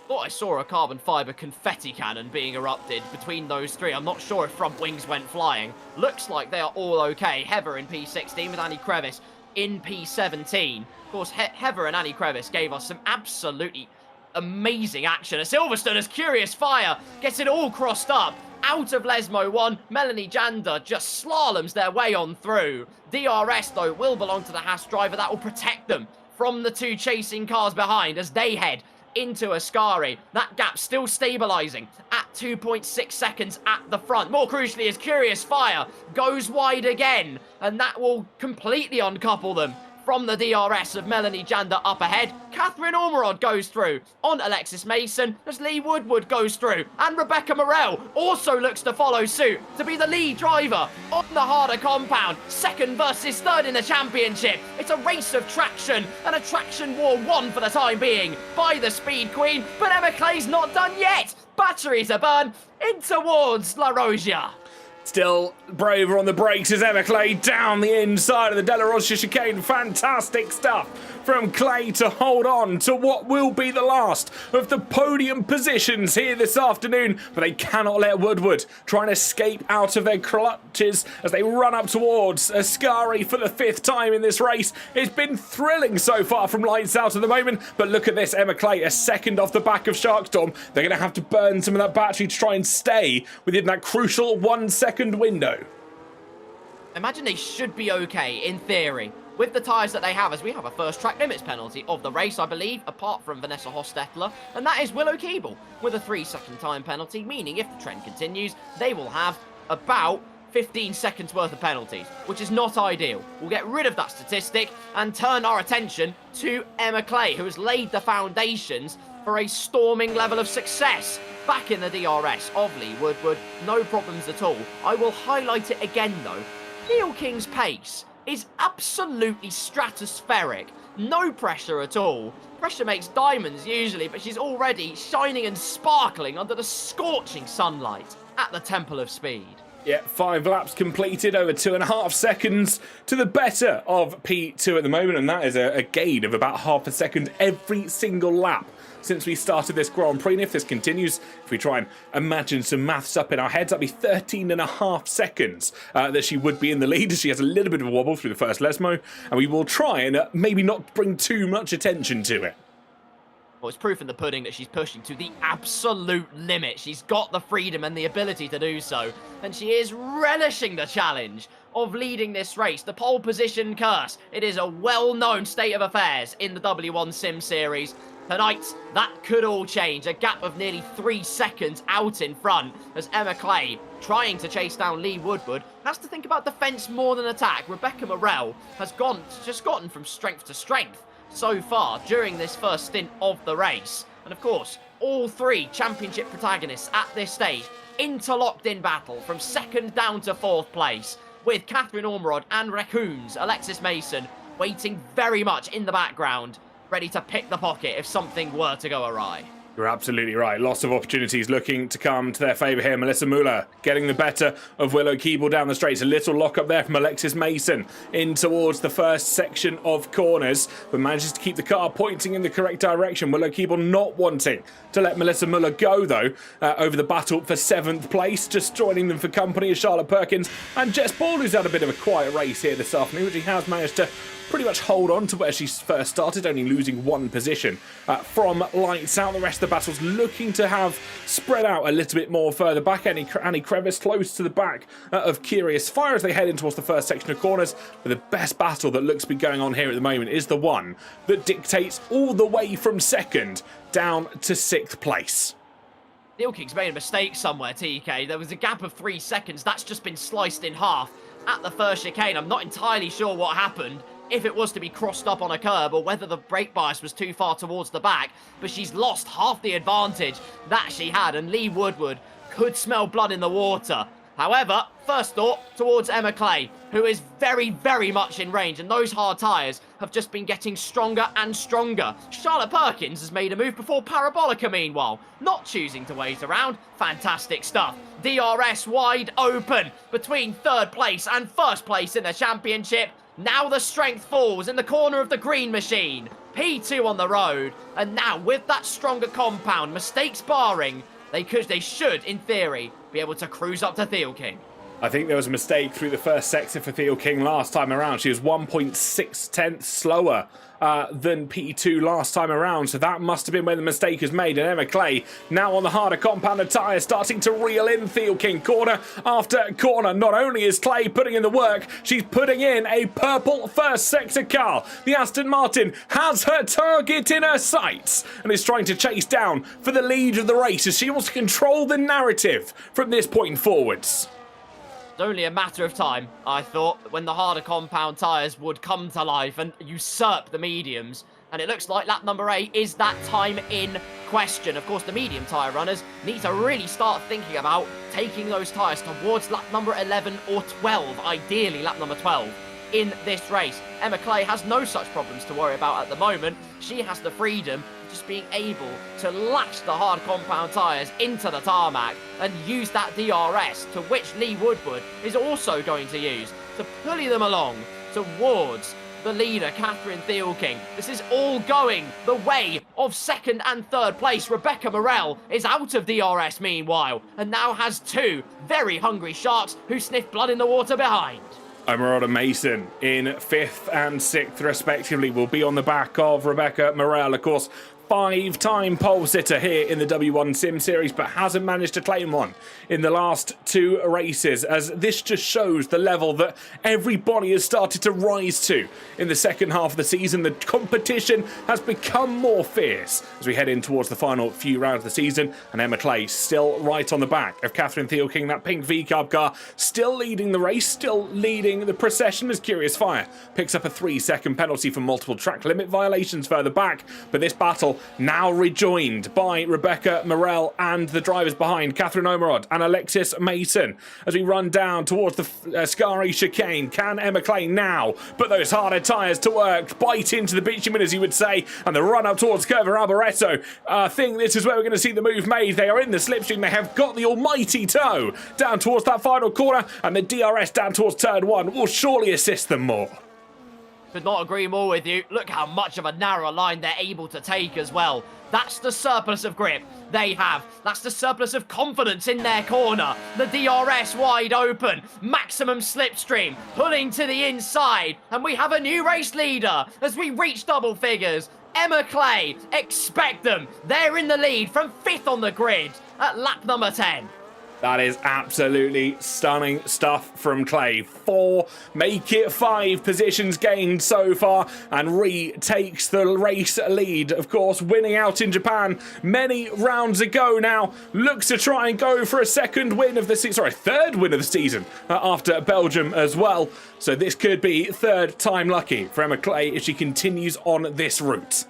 Thought I saw a carbon fibre confetti cannon being erupted between those three. I'm not sure if front wings went flying. Looks like they are all okay. Heather in P16 with Annie Crevice in P17. Of course, Heather and Annie Crevice gave us some absolutely amazing action. A Silverstone as Curious Fire gets it all crossed up. Out of Lesmo 1, Melanie Jander just slaloms their way on through. DRS, though, will belong to the Haas driver. That will protect them from the 2 chasing cars behind as they head into Ascari. That gap still stabilising at 2.6 seconds at the front. More crucially, as Curious Fire goes wide again, and that will completely uncouple them from the DRS of Melanie Jander up ahead. Catherine Ormerod goes through on Alexis Mason as Lee Woodward goes through. And Rebecca Morel also looks to follow suit to be the lead driver on the harder compound. Second versus third in the championship. It's a race of traction and a traction war won for the time being by the Speed Queen. But Emma Clay's not done yet. Batteries are burned in towards La Rosia. Still braver on the brakes as Emma Clay down the inside of the De La Rocha chicane. Fantastic stuff from Clay to hold on to what will be the last of the podium positions here this afternoon. But they cannot let Woodward try and escape out of their clutches as they run up towards Ascari for the 5th time in this race. It's been thrilling so far from lights out at the moment. But look at this, Emma Clay, a second off the back of Sharkstorm. They're going to have to burn some of that battery to try and stay within that crucial 1 second window. Imagine they should be okay, in theory, with the tyres that they have, as we have a first track limits penalty of the race, I believe, apart from Vanessa Hostetler, and that is Willow Keeble with a 3-second time penalty, meaning if the trend continues, they will have about 15 seconds worth of penalties, which is not ideal. We'll get rid of that statistic and turn our attention to Emma Clay, who has laid the foundations for a storming level of success back in the DRS of Lee Woodward. No problems at all. I will highlight it again though. Neil King's pace is absolutely stratospheric. No pressure at all. Pressure makes diamonds usually, but she's already shining and sparkling under the scorching sunlight at the Temple of Speed. Yeah, 5 laps completed over 2.5 seconds to the better of P2 at the moment, and that is a gain of about half a second every single lap since we started this Grand Prix. And if this continues, if we try and imagine some maths up in our heads, that'd be 13.5 seconds that she would be in the lead. She has a little bit of a wobble through the first Lesmo, and we will try and maybe not bring too much attention to it. Well, it's proof in the pudding that she's pushing to the absolute limit. She's got the freedom and the ability to do so, and she is relishing the challenge of leading this race. The pole position curse, it is a well-known state of affairs in the W1 Sim series. Tonight, that could all change. A gap of nearly 3 seconds out in front as Emma Clay, trying to chase down Lee Woodward, has to think about defence more than attack. Rebecca Morel has just gotten from strength to strength so far during this first stint of the race. And of course, all 3 championship protagonists at this stage interlocked in battle from 2nd down to 4th place, with Catherine Ormerod and Raccoons Alexis Mason waiting very much in the background, ready to pick the pocket if something were to go awry. You're absolutely right. Lots of opportunities looking to come to their favour here. Melissa Muller getting the better of Willow Keeble down the straights. A little lock up there from Alexis Mason in towards the first section of corners, but manages to keep the car pointing in the correct direction. Willow Keeble not wanting to let Melissa Muller go, though, over the battle for 7th place. Just joining them for company is Charlotte Perkins and Jess Ball, who's had a bit of a quiet race here this afternoon, but she has managed to pretty much hold on to where she first started, only losing 1 position from lights out. The rest of the battle's looking to have spread out a little bit more further back. Annie Crevice close to the back of Curious Fire as they head in towards the first section of corners. But the best battle that looks to be going on here at the moment is the one that dictates all the way from 2nd down to 6th place. Neil King's made a mistake somewhere, TK. There was a gap of 3 seconds. That's just been sliced in half at the first chicane. I'm not entirely sure what happened, if it was to be crossed up on a curb or whether the brake bias was too far towards the back, but she's lost half the advantage that she had, and Lee Woodward could smell blood in the water. However, first thought towards Emma Clay, who is very, very much in range, and those hard tyres have just been getting stronger and stronger. Charlotte Perkins has made a move before Parabolica, meanwhile, not choosing to wait around. Fantastic stuff. DRS wide open between 3rd place and 1st place in the championship. Now the strength falls in the corner of the green machine. P2 on the road. And now with that stronger compound, mistakes barring, they should, in theory, be able to cruise up to Theo King. I think there was a mistake through the first sector for Theo King last time around. She was 1.6 tenths slower than P2 last time around, so that must have been where the mistake is made. And Emma Clay now on the harder compounded tyre, starting to reel in Theo King corner after corner. Not only is Clay putting in the work, she's putting in a purple first sector car. The Aston Martin has her target in her sights and is trying to chase down for the lead of the race as she wants to control the narrative from this point forwards. It's only a matter of time, I thought, when the harder compound tyres would come to life and usurp the mediums. And it looks like lap number 8 is that time in question. Of course, the medium tyre runners need to really start thinking about taking those tyres towards lap number 11 or 12, ideally lap number 12, in this race. Emma Clay has no such problems to worry about at the moment. She has the freedom of just being able to lash the hard compound tyres into the tarmac and use that DRS, to which Lee Woodward is also going to use to pulley them along towards the leader, Catherine Thielking. This is all going the way of second and third place. Rebecca Morel is out of DRS meanwhile, and now has 2 very hungry sharks who sniff blood in the water behind. Omerod and Mason in 5th and 6th respectively will be on the back of Rebecca Morel, of course. 5-time pole sitter here in the W1 Sim Series, but hasn't managed to claim one in the last 2 races, as this just shows the level that everybody has started to rise to in the second half of the season. The competition has become more fierce as we head in towards the final few rounds of the season, and Emma Clay still right on the back of Catherine Thielking. That pink V-Carb car still leading the race, still leading the procession, as Curious Fire picks up a 3-second penalty for multiple track limit violations further back. But this battle now rejoined by Rebecca Morel and the drivers behind, Catherine Omerod and Alexis Mason, as we run down towards the Scari chicane. Can Emma Clay now put those harder tyres to work, bite into the bitumen, as you would say, and the run up towards Curva Alboreto? I think this is where we're going to see the move made. They are in the slipstream. They have got the almighty toe down towards that final corner, and the DRS down towards turn 1 will surely assist them more. Could not agree more with you. Look how much of a narrow line they're able to take as well. That's the surplus of grip they have. That's the surplus of confidence in their corner. The DRS wide open. Maximum slipstream. Pulling to the inside. And we have a new race leader as we reach double figures. Emma Clay, expect them. They're in the lead from 5th on the grid at lap number 10. That is absolutely stunning stuff from Clay. 4, make it 5 positions gained so far, and retakes the race lead. Of course, winning out in Japan many rounds ago now. Looks to try and go for a third win of the season after Belgium as well. So this could be 3rd time lucky for Emma Clay if she continues on this route.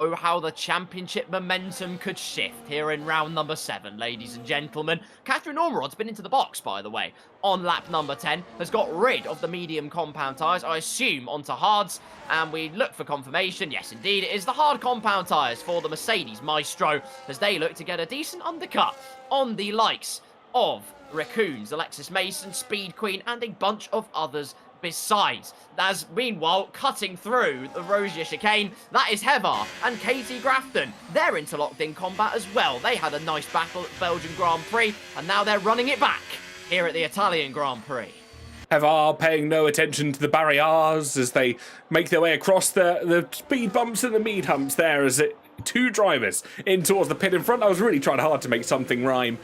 Oh, how the championship momentum could shift here in round number 7, ladies and gentlemen. Catherine Ormerod's been into the box, by the way, on lap number 10. Has got rid of the medium compound tyres, I assume, onto hards. And we look for confirmation. Yes, indeed, it is the hard compound tyres for the Mercedes Maestro, as they look to get a decent undercut on the likes of Raccoons, Alexis Mason, Speed Queen, and a bunch of others besides. As meanwhile, cutting through the Rosier chicane, that is Hevar and Katie Grafton. They're interlocked in combat as well. They had a nice battle at the Belgian Grand Prix, and now they're running it back here at the Italian Grand Prix. Hevar paying no attention to the barriers as they make their way across the speed bumps and the meat humps there, as 2 drivers in towards the pit in front. I was really trying hard to make something rhyme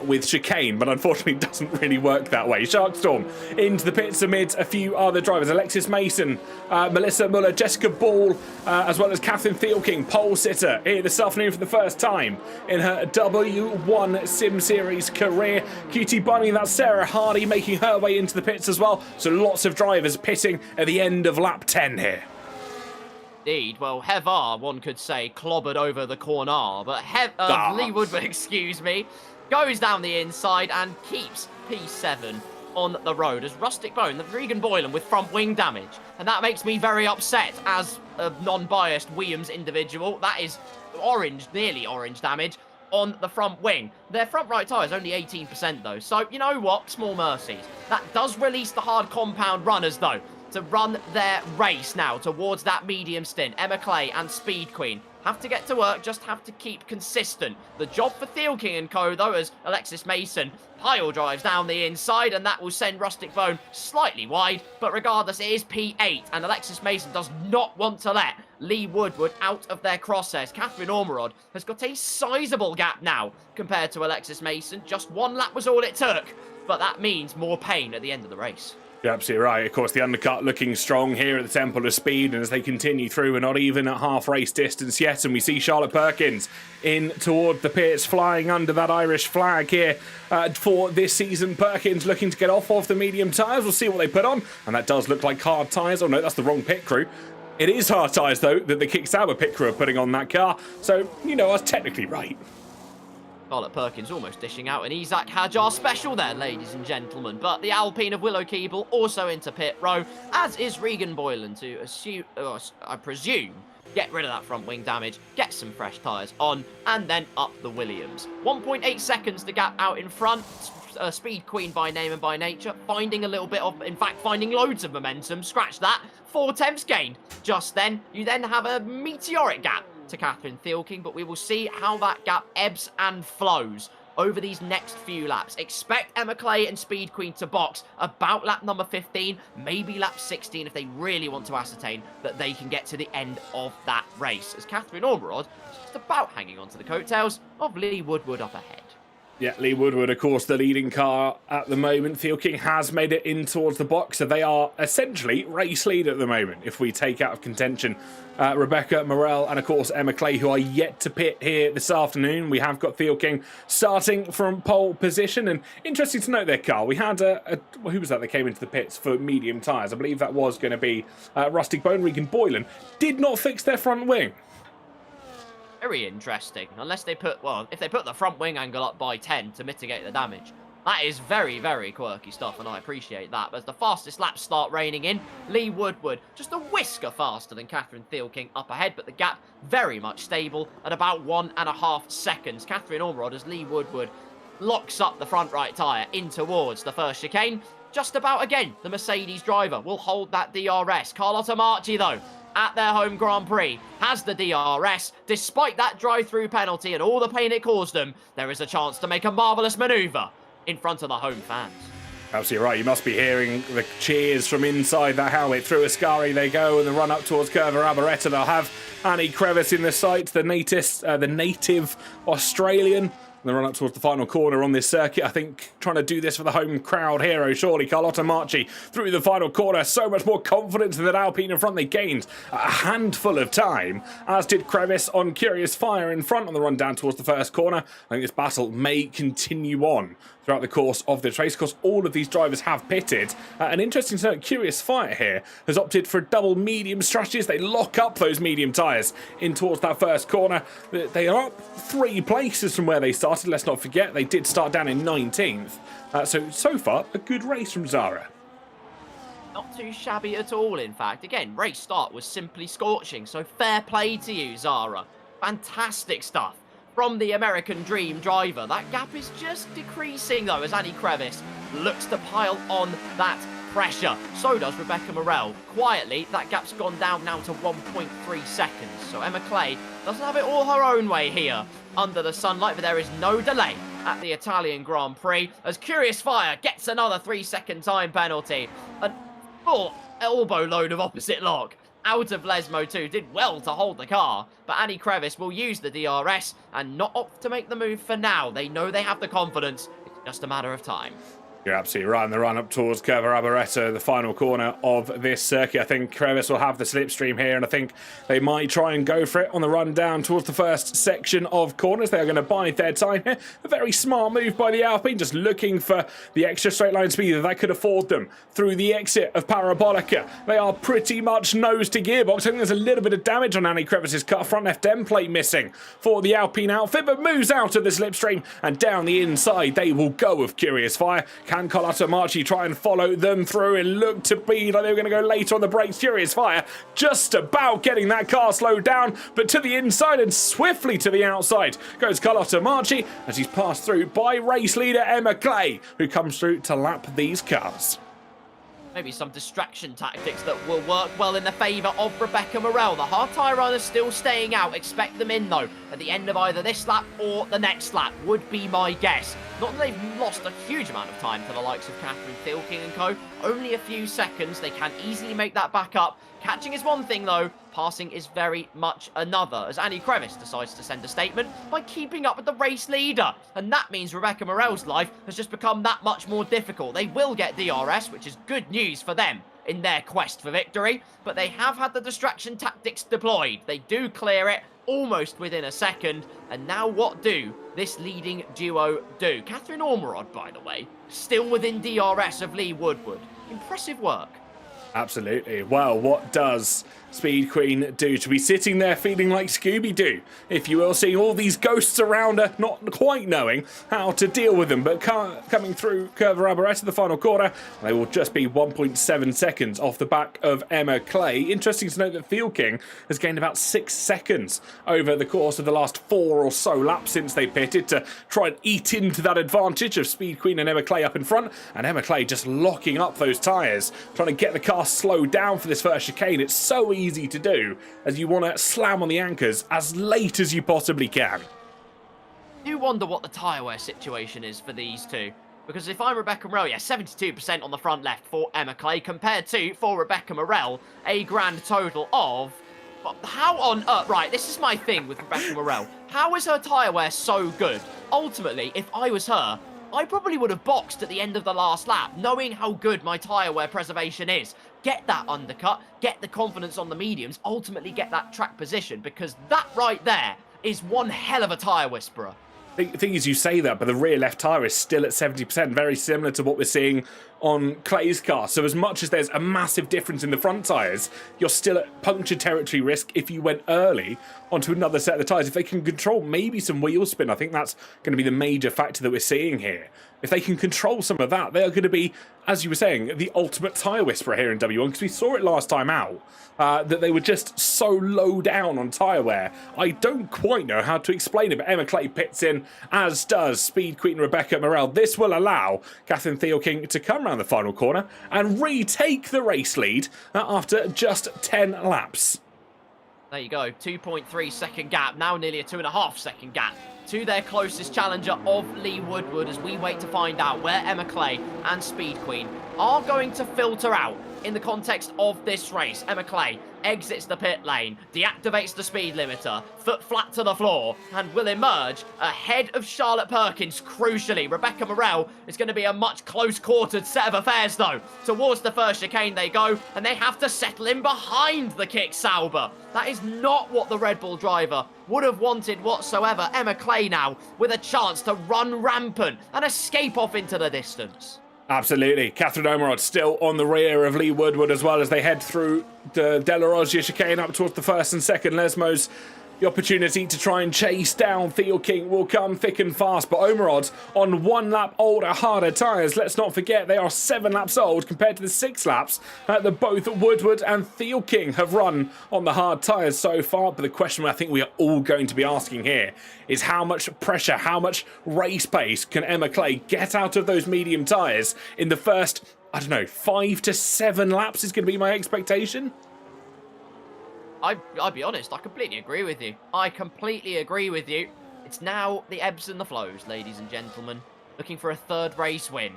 with chicane, but unfortunately it doesn't really work that way. Sharkstorm into the pits amid a few other drivers. Alexis Mason, Melissa Muller, Jessica Ball, as well as Catherine Thielking, pole sitter here this afternoon for the first time in her W1 Sim Series career. Cutie Bunny, that's Sarah Hardy, making her way into the pits as well. So lots of drivers pitting at the end of lap 10 here. Indeed. Well, Hevar, one could say, clobbered over the corner, but Lee Woodward, excuse me, goes down the inside and keeps P7 on the road as Rustic Bone, the Regan Boylan, with front wing damage. And that makes me very upset as a non-biased Williams individual. That is orange, nearly orange damage on the front wing. Their front right tyre is only 18% though, so you know what? Small mercies. That does release the hard compound runners though to run their race now towards that medium stint. Emma Clay and Speed Queen have to get to work, just have to keep consistent. The job for Thielking and co, though, as Alexis Mason pile drives down the inside, and that will send Rustic Bone slightly wide, but regardless, it is P8, and Alexis Mason does not want to let Lee Woodward out of their crosshairs. Catherine Ormerod has got a sizable gap now compared to Alexis Mason. Just 1 lap was all it took, but that means more pain at the end of the race. You're absolutely right. Of course, the undercut looking strong here at the Temple of Speed, and as they continue through, we're not even at half race distance yet, and we see Charlotte Perkins in toward the pits, flying under that Irish flag here for this season. Perkins looking to get off of the medium tyres. We'll see what they put on, and that does look like hard tyres. Oh no, that's the wrong pit crew. It is hard tyres, though, that the Kick Sauber pit crew are putting on that car, so, you know, I was technically right. Charlotte Perkins almost dishing out an Isaac Hajar special there, ladies and gentlemen. But the Alpine of Willow Keeble also into pit row, as is Regan Boylan to assume, I presume, get rid of that front wing damage, get some fresh tyres on, and then up the Williams. 1.8 seconds to gap out in front. Speed Queen by name and by nature, finding a little bit of, in fact, finding loads of momentum. Scratch that. 4 tenths gained. Just then, you then have a meteoric gap to Catherine Thielking, but we will see how that gap ebbs and flows over these next few laps. Expect Emma Clay and Speed Queen to box about lap number 15, maybe lap 16 if they really want to ascertain that they can get to the end of that race, as Catherine Ormerod is just about hanging on to the coattails of Lee Woodward up ahead. Yeah, Lee Woodward, of course, the leading car at the moment. Thielking has made it in towards the box, so they are essentially race lead at the moment. If we take out of contention Rebecca Morel and, of course, Emma Clay, who are yet to pit here this afternoon. We have got Thielking starting from pole position, and interesting to note their car. We had who was that came into the pits for medium tyres? I believe that was going to be Rustic Bone. Regan Boylan did not fix their front wing. Very interesting. Unless they put, well, if they put the front wing angle up by 10 to mitigate the damage. That is very, very quirky stuff, and I appreciate that. But as the fastest laps start raining in, Lee Woodward just a whisker faster than Catherine Thielking up ahead, but the gap very much stable at about 1.5 seconds. Catherine Ormerod as Lee Woodward locks up the front right tyre in towards the first chicane. Just about again, the Mercedes driver will hold that DRS. Carlotta Marchi, though, at their home Grand Prix, has the DRS. Despite that drive-through penalty and all the pain it caused them, there is a chance to make a marvellous manoeuvre in front of the home fans. Absolutely right. You must be hearing the cheers from inside that helmet. Through Ascari they go, and the run up towards Curva Abaretta. They'll have Annie Crevice in the sights, the native Australian. The run up towards the final corner on this circuit. I think trying to do this for the home crowd hero, surely. Carlotta Marchi through the final corner. So much more confidence than that Alpine in front. They gained a handful of time, as did Crevice on Curious Fire in front on the run down towards the first corner. I think this battle may continue on throughout the course of the race, because all of these drivers have pitted. An interesting to note, Curious Fire here has opted for double medium strategies. They lock up those medium tyres in towards that first corner. They are up 3 places from where they started. Let's not forget, they did start down in 19th. So far, a good race from Zara. Not too shabby at all, in fact. Again, race start was simply scorching, so fair play to you, Zara. Fantastic stuff from the American Dream driver. That gap is just decreasing, though, as Annie Crevice looks to pile on that pressure. So does Rebecca Morel. Quietly, that gap's gone down now to 1.3 seconds. So Emma Clay doesn't have it all her own way here under the sunlight, but there is no delay at the Italian Grand Prix as Curious Fire gets another 3-second time penalty. A full elbow load of opposite lock out of Lesmo too. Did well to hold the car, but Annie Crevice will use the DRS and not opt to make the move for now. They know they have the confidence. It's just a matter of time. You're absolutely right. And the run up towards Curva Abaretta, the final corner of this circuit. I think Crevice will have the slipstream here, and I think they might try and go for it on the run down towards the first section of corners. They are going to bide their time here. A very smart move by the Alpine, just looking for the extra straight line speed that could afford them through the exit of Parabolica. They are pretty much nose to gearbox. I think there's a little bit of damage on Annie Crevice's car. Front left end plate missing for the Alpine outfit, but moves out of the slipstream, and down the inside they will go with Curious Fire. Can Carlotta Marchi try and follow them through? It looked to be like they were going to go later on the brakes. Curious Fire just about getting that car slowed down, but to the inside and swiftly to the outside goes Carlotta Marchi as he's passed through by race leader Emma Clay, who comes through to lap these cars. Maybe some distraction tactics that will work well in the favour of Rebecca Morel. The hard tyre runners still staying out. Expect them in, though, at the end of either this lap or the next lap, would be my guess. Not that they've lost a huge amount of time to the likes of Catherine Thielking and co. Only a few seconds. They can easily make that back up. Catching is one thing, though. Passing is very much another, as Annie Crevice decides to send a statement by keeping up with the race leader. And that means Rebecca Morell's life has just become that much more difficult. They will get DRS, which is good news for them in their quest for victory, but they have had the distraction tactics deployed. They do clear it almost within a second, and now what do this leading duo do? Catherine Ormerod, by the way, still within DRS of Lee Woodward. Impressive work. Absolutely. Well, what does Speed Queen do? To be sitting there feeling like Scooby-Doo, if you will, seeing all these ghosts around her, not quite knowing how to deal with them, but coming through Curva Arboreta, the final quarter, they will just be 1.7 seconds off the back of Emma Clay. Interesting to note that Field King has gained about 6 seconds over the course of the last 4 or so laps since they pitted to try and eat into that advantage of Speed Queen and Emma Clay up in front, and Emma Clay just locking up those tyres, trying to get the car slowed down for this first chicane. It's so easy to do, as you want to slam on the anchors as late as you possibly can. I do wonder what the tyre wear situation is for these two. Because if I'm Rebecca Morell, yeah, 72% on the front left for Emma Clay, compared to, for Rebecca Morell, a grand total of... How on earth... Right, this is my thing with Rebecca Morell. How is her tyre wear so good? Ultimately, if I was her, I probably would have boxed at the end of the last lap, knowing how good my tyre wear preservation is. Get that undercut, get the confidence on the mediums, ultimately get that track position, because that right there is one hell of a tyre whisperer. The thing is, you say that, but the rear left tyre is still at 70%, very similar to what we're seeing on Clay's car. So as much as there's a massive difference in the front tyres, you're still at puncture territory risk if you went early onto another set of the tyres. If they can control maybe some wheel spin, I think that's going to be the major factor that we're seeing here. If they can control some of that, they are going to be, as you were saying, the ultimate tyre whisperer here in W1, because we saw it last time out, that they were just so low down on tyre wear. I don't quite know how to explain it, but Emma Clay pits in, as does Speed Queen Rebecca Morell. This will allow Catherine Thielking to come around the final corner and retake the race lead after just 10 laps. There you go, 2.3 second gap, now nearly a 2.5 second gap to their closest challenger of Lee Woodward, as we wait to find out where Emma Clay and Speed Queen are going to filter out in the context of this race. Emma Clay exits the pit lane, deactivates the speed limiter, foot flat to the floor, and will emerge ahead of Charlotte Perkins. Crucially, Rebecca Morell is going to be a much close-quartered set of affairs, though. Towards the first chicane they go, and they have to settle in behind the Kick Sauber. That is not what the Red Bull driver would have wanted whatsoever. Emma Clay now with a chance to run rampant and escape off into the distance. Absolutely. Catherine Ormerod still on the rear of Lee Woodward as well as they head through the De La Roggia chicane up towards the first and second Lesmos. The opportunity to try and chase down Thielking will come thick and fast, but Ormerod on 1 lap older, harder tyres. Let's not forget they are 7 laps old compared to the 6 laps that both Woodward and Thielking have run on the hard tyres so far. But the question I think we are all going to be asking here is how much pressure, how much race pace can Emma Clay get out of those medium tyres in the first, I don't know, 5 to 7 laps is going to be my expectation. I'll be honest, I completely agree with you. I completely agree with you. It's now the ebbs and the flows, ladies and gentlemen. Looking for a 3rd race win.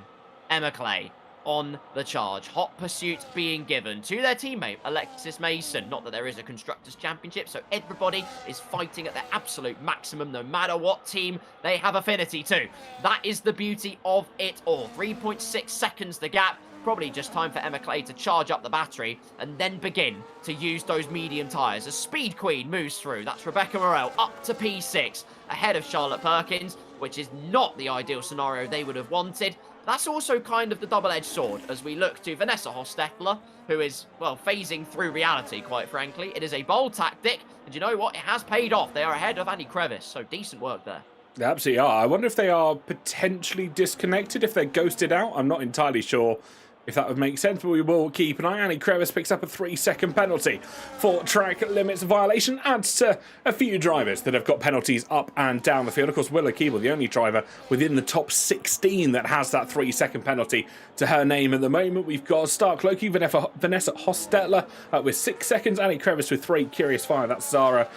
Emma Clay on the charge. Hot pursuit being given to their teammate, Alexis Mason. Not that there is a Constructors' Championship, so everybody is fighting at their absolute maximum, no matter what team they have affinity to. That is the beauty of it all. 3.6 seconds the gap. Probably just time for Emma Clay to charge up the battery and then begin to use those medium tyres as Speed Queen moves through. That's Rebecca Morell up to P6 ahead of Charlotte Perkins, which is not the ideal scenario they would have wanted. That's also kind of the double-edged sword as we look to Vanessa Hostetler, who is, well, phasing through reality, quite frankly. It is a bold tactic, and you know what? It has paid off. They are ahead of Annie Crevice, so decent work there. They absolutely are. I wonder if they are potentially disconnected, if they're ghosted out. I'm not entirely sure if that would make sense, but we will keep an eye. Annie Crevice picks up a 3-second penalty for track limits violation. Adds to a few drivers that have got penalties up and down the field. Of course, Willa Keeble, the only driver within the top 16 that has that 3-second penalty to her name at the moment. We've got Stark Loki, Vanessa Hostetler with 6 seconds. Annie Crevice with 3. Curious Fire, that's Zara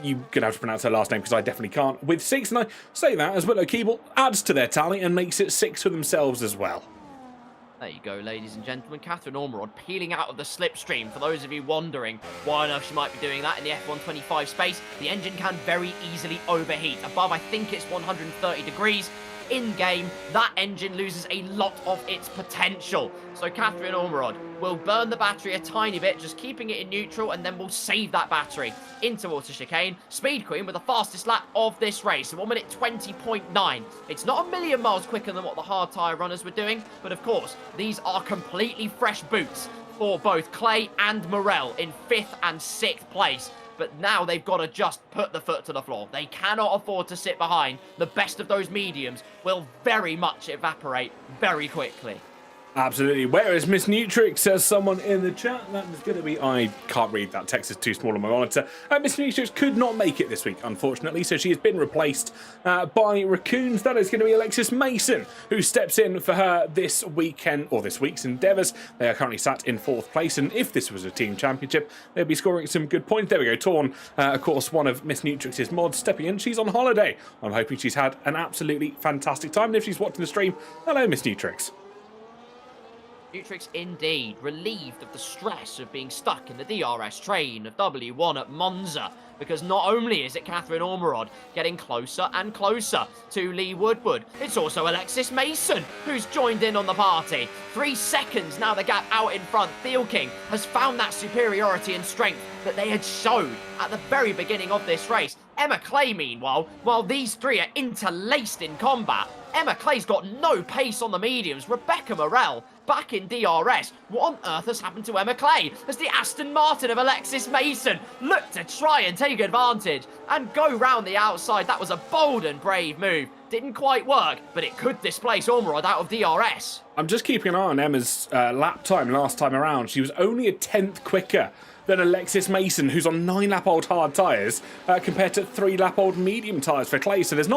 you're going to have to pronounce her last name because I definitely can't, with 6. And I say that as Willow Keeble adds to their tally and makes it 6 for themselves as well. There you go, ladies and gentlemen. Catherine Ormerod peeling out of the slipstream. For those of you wondering why on earth she might be doing that in the F125 space, the engine can very easily overheat. Above, I think it's 130 degrees. In-game, that engine loses a lot of its potential. So Catherine Ormerod will burn the battery a tiny bit, just keeping it in neutral, and then we'll save that battery in towards the chicane. Speed Queen with the fastest lap of this race, 1 minute 20.9. It's not a million miles quicker than what the hard tyre runners were doing, but of course, these are completely fresh boots for both Clay and Morel in 5th and 6th place. But now they've got to just put the foot to the floor. They cannot afford to sit behind. The best of those mediums will very much evaporate very quickly. Absolutely. Where is Miss Nutrix, says someone in the chat. That is going to be... I can't read that. Text is too small on my monitor. Miss Nutrix could not make it this week, unfortunately, so she has been replaced by Raccoons. That is going to be Alexis Mason, who steps in for her this weekend, or this week's endeavours. They are currently sat in 4th place, and if this was a team championship, they'd be scoring some good points. There we go. Torn, of course, one of Miss Nutrix's mods, stepping in. She's on holiday. I'm hoping she's had an absolutely fantastic time, and if she's watching the stream, hello, Miss Nutrix. Nutrix indeed, relieved of the stress of being stuck in the DRS train of W1 at Monza, because not only is it Catherine Ormerod getting closer and closer to Lee Woodward, it's also Alexis Mason who's joined in on the party. 3 seconds now the gap out in front. Thielking has found that superiority and strength that they had showed at the very beginning of this race. Emma Clay, meanwhile, while these three are interlaced in combat, Emma Clay's got no pace on the mediums. Rebecca Morel back in DRS. What on earth has happened to Emma Clay as the Aston Martin of Alexis Mason looked to try and take advantage and go round the outside? That was a bold and brave move. Didn't quite work, but it could displace Ormerod out of DRS. I'm just keeping an eye on Emma's lap time last time around. She was only a 10th quicker than Alexis Mason, who's on 9-lap-old hard tyres, compared to 3-lap-old medium tyres for Clay. So there's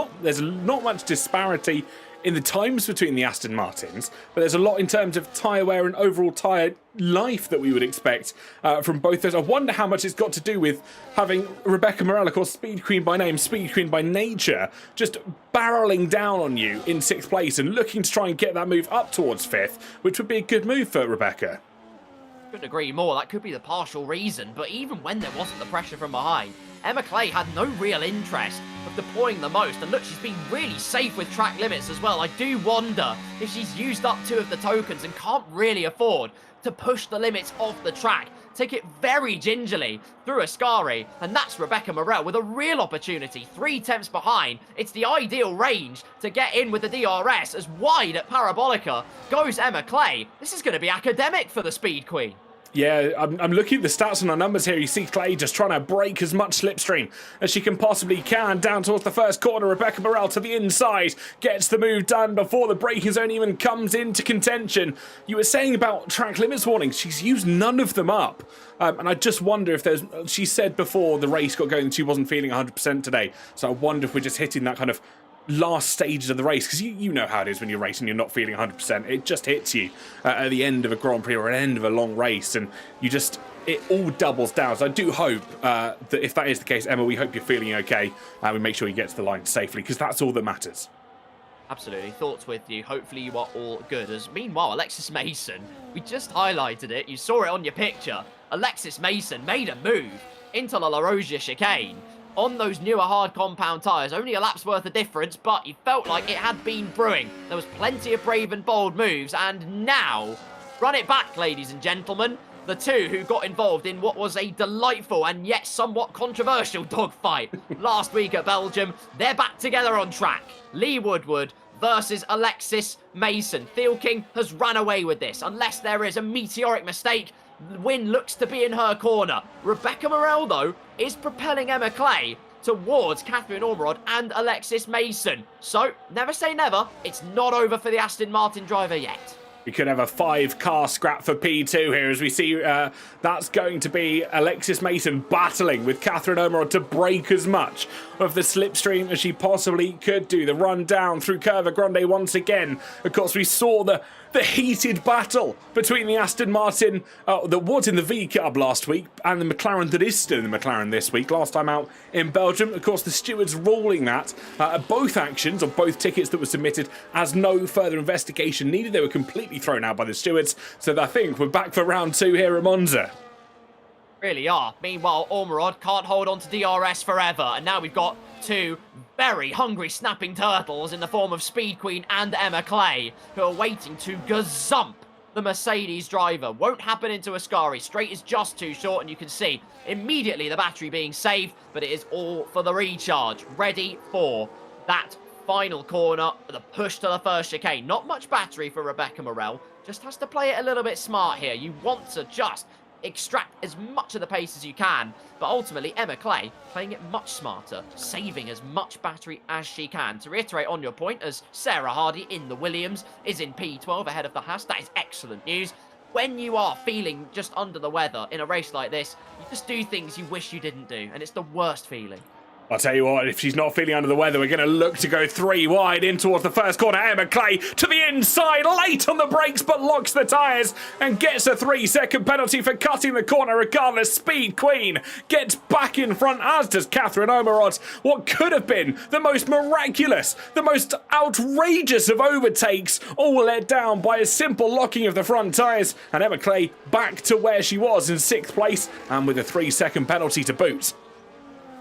not much disparity in the times between the Aston Martins, but there's a lot in terms of tyre wear and overall tyre life that we would expect from both those. I wonder how much it's got to do with having Rebecca Morel, of course, Speed Queen by name, Speed Queen by nature, just barreling down on you in 6th place and looking to try and get that move up towards 5th, which would be a good move for Rebecca. Couldn't agree more. That could be the partial reason, but even when there wasn't the pressure from behind, Emma Clay had no real interest of deploying the most, and look, she's been really safe with track limits as well. I do wonder if she's used up 2 of the tokens and can't really afford to push the limits of the track. Take it very gingerly through Ascari, and that's Rebecca Morel with a real opportunity. 3 tenths behind. It's the ideal range to get in with the DRS. As wide at Parabolica goes Emma Clay. This is going to be academic for the Speed Queen. Yeah, I'm looking at the stats and our numbers here. You see Clay just trying to break as much slipstream as she can possibly down towards the first corner. Rebecca Morel to the inside gets the move done before the braking zone even comes into contention. You were saying about track limits warnings. She's used none of them up. And I just wonder if there's... She said before the race got going that she wasn't feeling 100% today. So I wonder if we're just hitting that kind of last stages of the race, because you know how it is when you're racing, you're not feeling 100%. It just hits you at the end of a Grand Prix or an end of a long race, and it all doubles down. So I do hope that if that is the case, Emma, we hope you're feeling okay, and we make sure you get to the line safely, because that's all that matters. Absolutely. Thoughts with you. Hopefully you are all good. As meanwhile, Alexis Mason, we just highlighted it. You saw it on your picture. Alexis Mason made a move into the La Rosia chicane on those newer hard compound tyres. Only a lap's worth of difference, but you felt like it had been brewing. There was plenty of brave and bold moves, and now, run it back, ladies and gentlemen. The two who got involved in what was a delightful and yet somewhat controversial dogfight last week at Belgium, they're back together on track. Lee Woodward versus Alexis Mason. Thielking has run away with this. Unless there is a meteoric mistake, the win looks to be in her corner. Rebecca Morel, though, is propelling Emma Clay towards Catherine Ormerod and Alexis Mason. So, never say never. It's not over for the Aston Martin driver yet. We could have a 5-car scrap for P2 here as we see that's going to be Alexis Mason battling with Catherine Omerod to break as much of the slipstream as she possibly could do. The run down through Curva Grande once again. Of course, we saw the heated battle between the Aston Martin that was in the V Cub last week and the McLaren that is still in the McLaren this week. Last time out in Belgium, of course, the stewards ruling that both actions or both tickets that were submitted as no further investigation needed. They were completely thrown out by the stewards. So I think we're back for round 2 here at Monza. Really are. Meanwhile, Ormerod can't hold on to DRS forever, and now we've got 2 very hungry snapping turtles in the form of Speed Queen and Emma Clay, who are waiting to gazump the Mercedes driver. Won't happen into Ascari. Straight is just too short, and you can see immediately the battery being saved, but it is all for the recharge. Ready for that final corner, the push to the first chicane. Not much battery for Rebecca Morel. Just has to play it a little bit smart here. You want to just extract as much of the pace as you can, but ultimately Emma Clay playing it much smarter, saving as much battery as she can. To reiterate on your point, as Sarah Hardy in the Williams is in P12 ahead of the Haas, that is excellent news. When you are feeling just under the weather in a race like this, you just do things you wish you didn't do, and it's the worst feeling. I'll tell you what, if she's not feeling under the weather, we're going to look to go 3 wide in towards the first corner. Emma Clay to the inside, late on the brakes, but locks the tyres and gets a 3-second penalty for cutting the corner regardless. Speed Queen gets back in front, as does Catherine Omerod. What could have been the most miraculous, the most outrageous of overtakes, all led down by a simple locking of the front tyres. And Emma Clay back to where she was in 6th place and with a 3-second penalty to boot.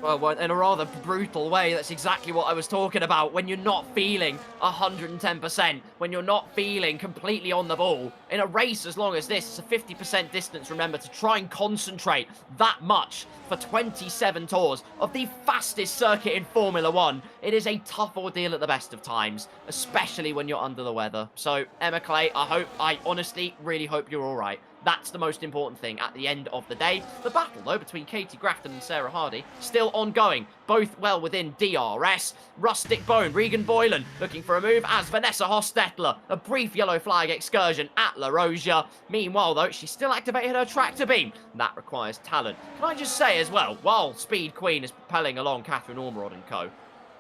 Well, in a rather brutal way, that's exactly what I was talking about. When you're not feeling 110%, when you're not feeling completely on the ball, in a race as long as this, it's a 50% distance, remember, to try and concentrate that much for 27 tours of the fastest circuit in Formula 1. It is a tough ordeal at the best of times, especially when you're under the weather. So, Emma Clay, I honestly really hope you're all right. That's the most important thing at the end of the day. The battle, though, between Katie Grafton and Sarah Hardy, still ongoing. Both well within DRS. Rustic Bone, Regan Boylan looking for a move as Vanessa Hostetler. A brief yellow flag excursion at La Rosia. Meanwhile, though, she still activated her tractor beam. That requires talent. Can I just say as well, while Speed Queen is propelling along Catherine Ormerod and co.,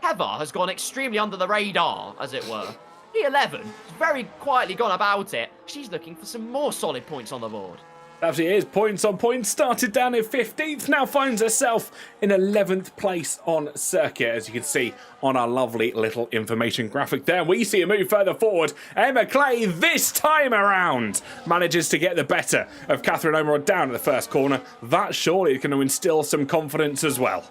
Heather has gone extremely under the radar, as it were. P11 has very quietly gone about it. She's looking for some more solid points on the board. Absolutely is. Points on points. Started down in 15th. Now finds herself in 11th place on circuit. As you can see on our lovely little information graphic there. We see a move further forward. Emma Clay this time around manages to get the better of Catherine Omerod down at the first corner. That surely is going to instill some confidence as well.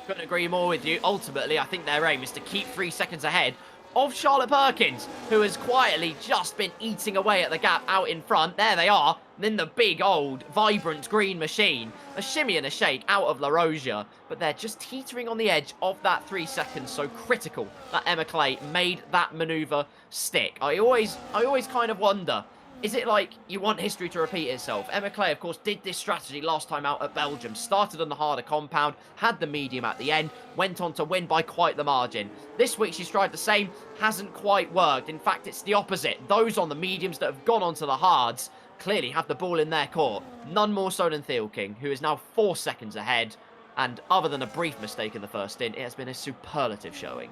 Couldn't agree more with you. Ultimately, I think their aim is to keep 3 seconds ahead of Charlotte Perkins, who has quietly just been eating away at the gap out in front. There they are, in the big old vibrant green machine. A shimmy and a shake out of La Rosia, but they're just teetering on the edge of that 3 seconds, so critical that Emma Clay made that manoeuvre stick. I always kind of wonder, is it like you want history to repeat itself? Emma Clay, of course, did this strategy last time out at Belgium. Started on the harder compound, had the medium at the end, went on to win by quite the margin. This week she's tried the same, hasn't quite worked. In fact, it's the opposite. Those on the mediums that have gone on to the hards clearly have the ball in their court. None more so than Theo King, who is now 4 seconds ahead. And other than a brief mistake in the first stint, it has been a superlative showing.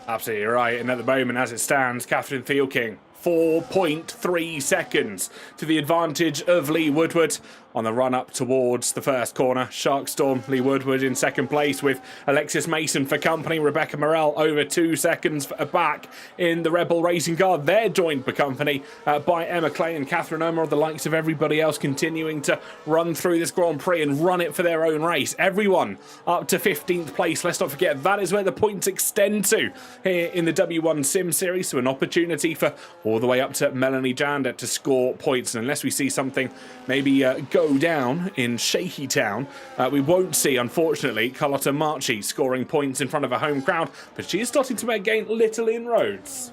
Absolutely right. And at the moment, as it stands, Catherine Theo King 4.3 seconds to the advantage of Lee Woodward on the run up towards the first corner. Sharkstorm, Lee Woodward in second place with Alexis Mason for company. Rebecca Morel over 2 seconds back in the Red Bull Racing car. They're joined for company by Emma Clay and Catherine Omer, the likes of everybody else continuing to run through this Grand Prix and run it for their own race. Everyone up to 15th place. Let's not forget that is where the points extend to here in the W1 Sim Series. So an opportunity for all the way up to Melanie Jander to score points. And unless we see something maybe go down in Shaky Town, we won't see, unfortunately, Carlotta Marchi scoring points in front of a home crowd, but she is starting to make little inroads.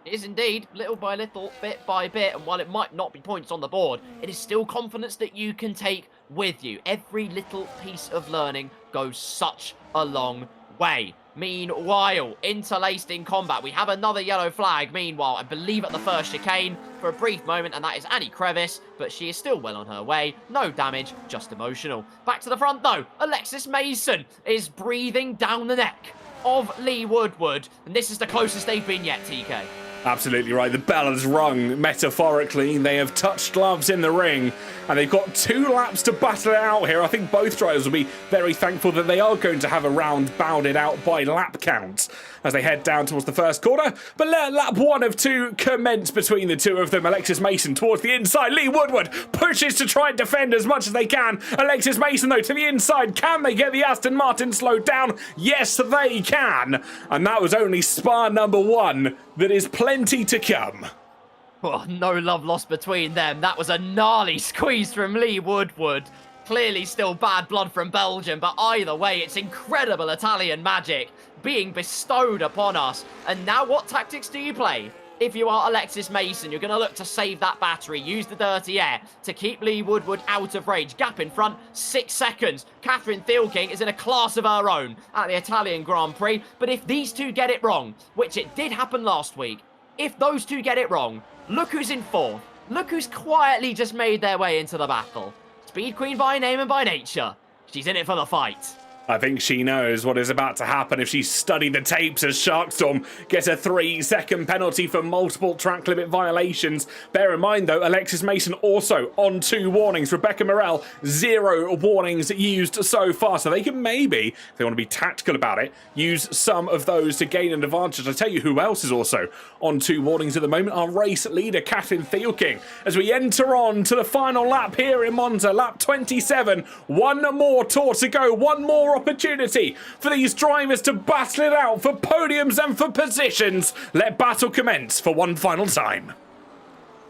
It is indeed, little by little, bit by bit, and while it might not be points on the board, it is still confidence that you can take with you. Every little piece of learning goes such a long way. Meanwhile, interlaced in combat, we have another yellow flag. Meanwhile, I believe at the first chicane for a brief moment, and that is Annie Crevice, but she is still well on her way. No damage, just emotional. Back to the front, though. Alexis Mason is breathing down the neck of Lee Woodward, and this is the closest they've been yet, TK. Absolutely right. The bell has rung, metaphorically. They have touched gloves in the ring, and they've got 2 laps to battle it out here. I think both drivers will be very thankful that they are going to have a round bounded out by lap count as they head down towards the first corner. But let lap 1 of 2 commence between the two of them. Alexis Mason towards the inside. Lee Woodward pushes to try and defend as much as they can. Alexis Mason, though, to the inside. Can they get the Aston Martin slowed down? Yes, they can. And that was only spar number 1. That is plenty to come. Oh, no love lost between them. That was a gnarly squeeze from Lee Woodward. Clearly still bad blood from Belgium, but either way, it's incredible Italian magic being bestowed upon us. And now what tactics do you play? If you are Alexis Mason, you're going to look to save that battery, use the dirty air to keep Lee Woodward out of range. Gap in front, 6 seconds. Catherine Thielking is in a class of her own at the Italian Grand Prix. But if these two get it wrong, which it did happen last week, if those two get it wrong, look who's in 4th. Look who's quietly just made their way into the battle. Speed Queen by name and by nature. She's in it for the fight. I think she knows what is about to happen if she's studied the tapes as Sharkstorm gets a 3-second penalty for multiple track limit violations. Bear in mind, though, Alexis Mason also on 2 warnings. Rebecca Morel, 0 warnings used so far. So they can maybe, if they want to be tactical about it, use some of those to gain an advantage. I tell you who else is also on 2 warnings at the moment. Our race leader, Catherine Thielking. As we enter on to the final lap here in Monza, lap 27. 1 more tour to go. 1 more opportunity for these drivers to battle it out for podiums and for positions. Let battle commence for one final time.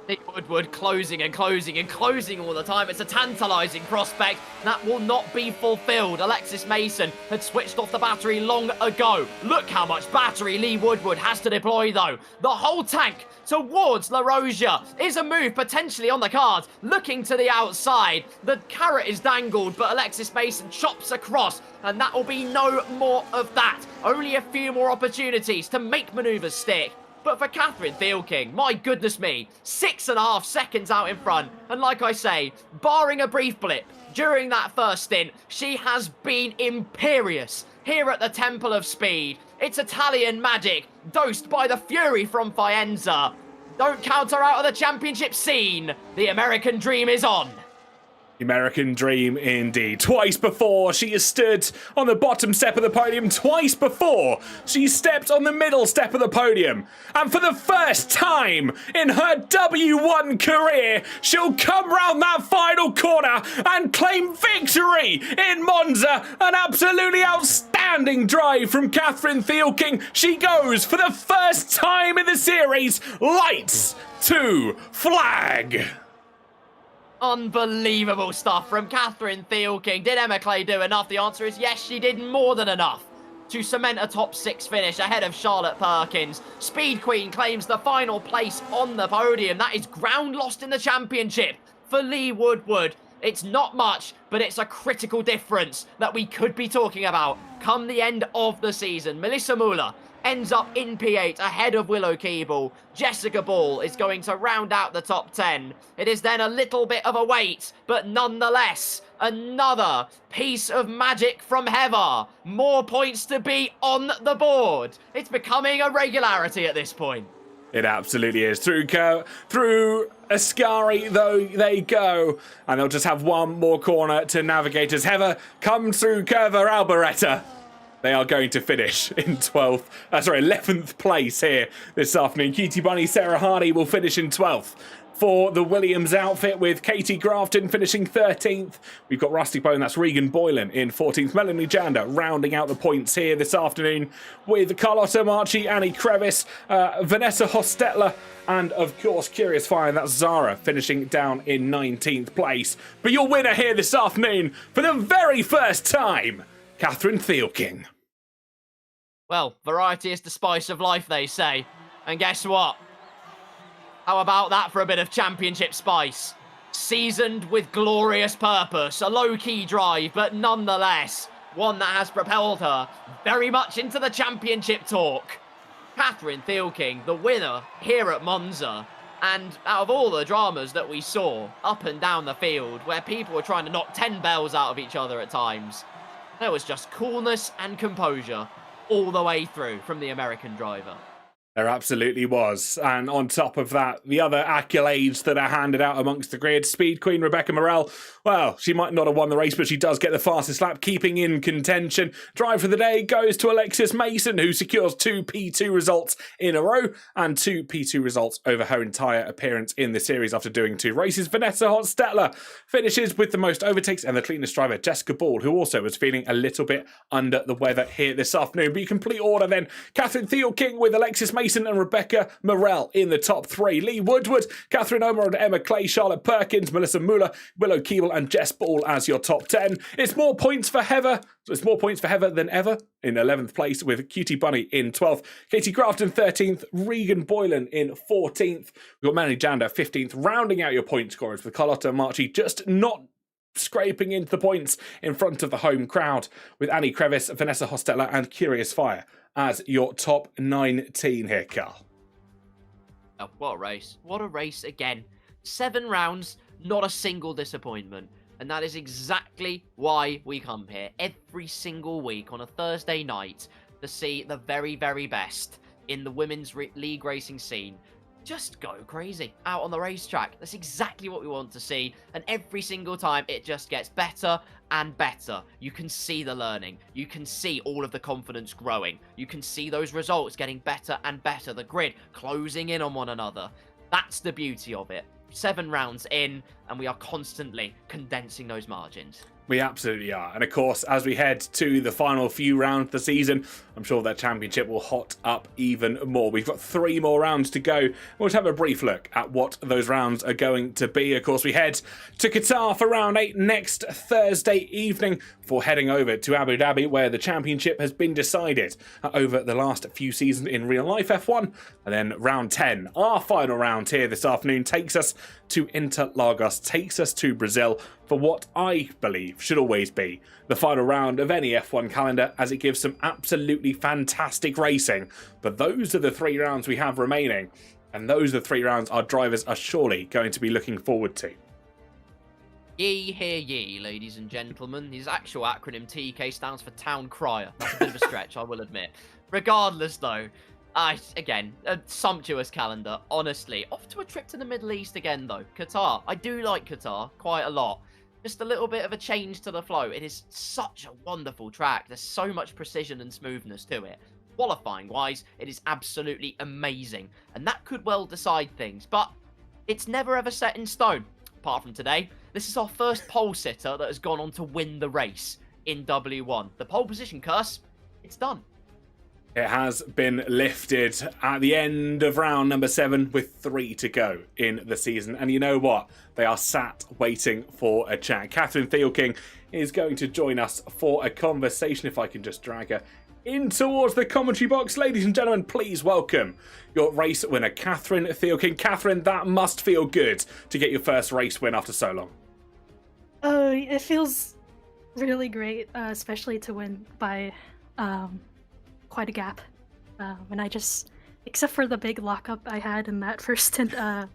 Lee Woodward closing and closing and closing all the time. It's a tantalising prospect that will not be fulfilled. Alexis Mason had switched off the battery long ago. Look how much battery Lee Woodward has to deploy, though. The whole tank towards La Rosia is a move potentially on the cards. Looking to the outside, the carrot is dangled, but Alexis Mason chops across, and that will be no more of that. Only a few more opportunities to make manoeuvres stick. But for Catherine Thielking, my goodness me, 6.5 seconds out in front. And like I say, barring a brief blip during that first stint, she has been imperious here at the Temple of Speed. It's Italian magic, dosed by the fury from Faenza. Don't count her out of the championship scene. The American dream is on. American dream indeed. Twice before she has stood on the bottom step of the podium. Twice before she stepped on the middle step of the podium. And for the first time in her W1 career, she'll come round that final corner and claim victory in Monza. An absolutely outstanding drive from Catherine Thielking. She goes for the first time in the series. Lights to flag. Unbelievable stuff from Catherine Thielking. Did Emma Clay do enough? The answer is yes, she did more than enough to cement a top 6 finish ahead of Charlotte Perkins. Speed Queen claims the final place on the podium. That is ground lost in the championship for Lee Woodward. It's not much, but it's a critical difference that we could be talking about come the end of the season. Melissa Muller ends up in P8 ahead of Willow Keeble. Jessica Ball is going to round out the top 10. It is then a little bit of a wait, but nonetheless, another piece of magic from Heather. More points to be on the board. It's becoming a regularity at this point. It absolutely is. Through Ascari, though, they go. And they'll just have one more corner to navigate as Heather comes through Curva Alberetta. They are going to finish in 11th place here this afternoon. Cutie Bunny Sarah Hardy will finish in 12th for the Williams outfit, with Katie Grafton finishing 13th. We've got Rusty Bone, that's Regan Boylan in 14th. Melanie Janda rounding out the points here this afternoon with Carlotta Marchi, Annie Crevice, Vanessa Hostetler, and of course Curious Fire, and that's Zara finishing down in 19th place. But your winner here this afternoon for the very first time, Catherine Thielking. Well, variety is the spice of life, they say. And guess what? How about that for a bit of championship spice? Seasoned with glorious purpose, a low-key drive, but nonetheless, one that has propelled her very much into the championship talk. Catherine Thielking, the winner here at Monza. And out of all the dramas that we saw up and down the field, where people were trying to knock 10 bells out of each other at times, there was just coolness and composure all the way through from the American driver. There absolutely was. And on top of that, the other accolades that are handed out amongst the grid, Speed Queen Rebecca Morel, well, she might not have won the race, but she does get the fastest lap, keeping in contention. Drive for the day goes to Alexis Mason, who secures 2 P2 results in a row and 2 P2 results over her entire appearance in the series after doing 2 races. Vanessa Hotstetler finishes with the most overtakes, and the cleanest driver, Jessica Ball, who also was feeling a little bit under the weather here this afternoon. But you complete order then, Catherine Thielking with Alexis Mason and Rebecca Morel in the top 3. Lee Woodward, Catherine Omerod, Emma Clay, Charlotte Perkins, Melissa Muller, Willow Keeble and Jess Ball as your top 10. It's more points for Heather. It's more points for Heather than ever in 11th place, with Cutie Bunny in 12th. Katie Grafton 13th. Regan Boylan in 14th. We've got Manny Janda 15th. Rounding out your point scorers with Carlotta Marchi just not scraping into the points in front of the home crowd, with Annie Crevice, Vanessa Hostetler and Curious Fire as your top 19 here, Carl. Oh, what a race. What a race again. 7 rounds, not a single disappointment. And that is exactly why we come here every single week on a Thursday night to see the very, very best in the women's league racing scene just go crazy out on the racetrack. That's exactly what we want to see. And every single time it just gets better and better. You can see the learning. You can see all of the confidence growing. You can see those results getting better and better. The grid closing in on one another. That's the beauty of it. 7 rounds in, and we are constantly condensing those margins. We absolutely are. And of course, as we head to the final few rounds of the season, I'm sure that championship will hot up even more. We've got 3 more rounds to go. We'll just have a brief look at what those rounds are going to be. Of course, we head to Qatar for round 8 next Thursday evening before heading over to Abu Dhabi, where the championship has been decided over the last few seasons in real life F1. And then round 10, our final round here this afternoon, takes us to Interlagos, takes us to Brazil for what I believe should always be the final round of any F1 calendar, as it gives some absolutely fantastic racing. But those are the 3 rounds we have remaining, and those are the 3 rounds our drivers are surely going to be looking forward to. Ye hear ye, ladies and gentlemen. His actual acronym TK stands for Town Crier. That's a bit of a stretch, I will admit. Regardless, though, again, a sumptuous calendar, honestly. Off to a trip to the Middle East again, though. Qatar. I do like Qatar quite a lot. Just a little bit of a change to the flow. It is such a wonderful track. There's so much precision and smoothness to it. Qualifying-wise, it is absolutely amazing. And that could well decide things. But it's never ever set in stone. Apart from today, this is our first pole sitter that has gone on to win the race in W1. The pole position curse, it's done. It has been lifted at the end of round number 7 with 3 to go in the season. And you know what? They are sat waiting for a chat. Catherine Thielking is going to join us for a conversation, if I can just drag her in towards the commentary box. Ladies and gentlemen, please welcome your race winner, Catherine Thielking. Catherine, that must feel good to get your first race win after so long. Oh, it feels really great, especially to win by quite a gap. And I just, except for the big lockup I had in that first stint, I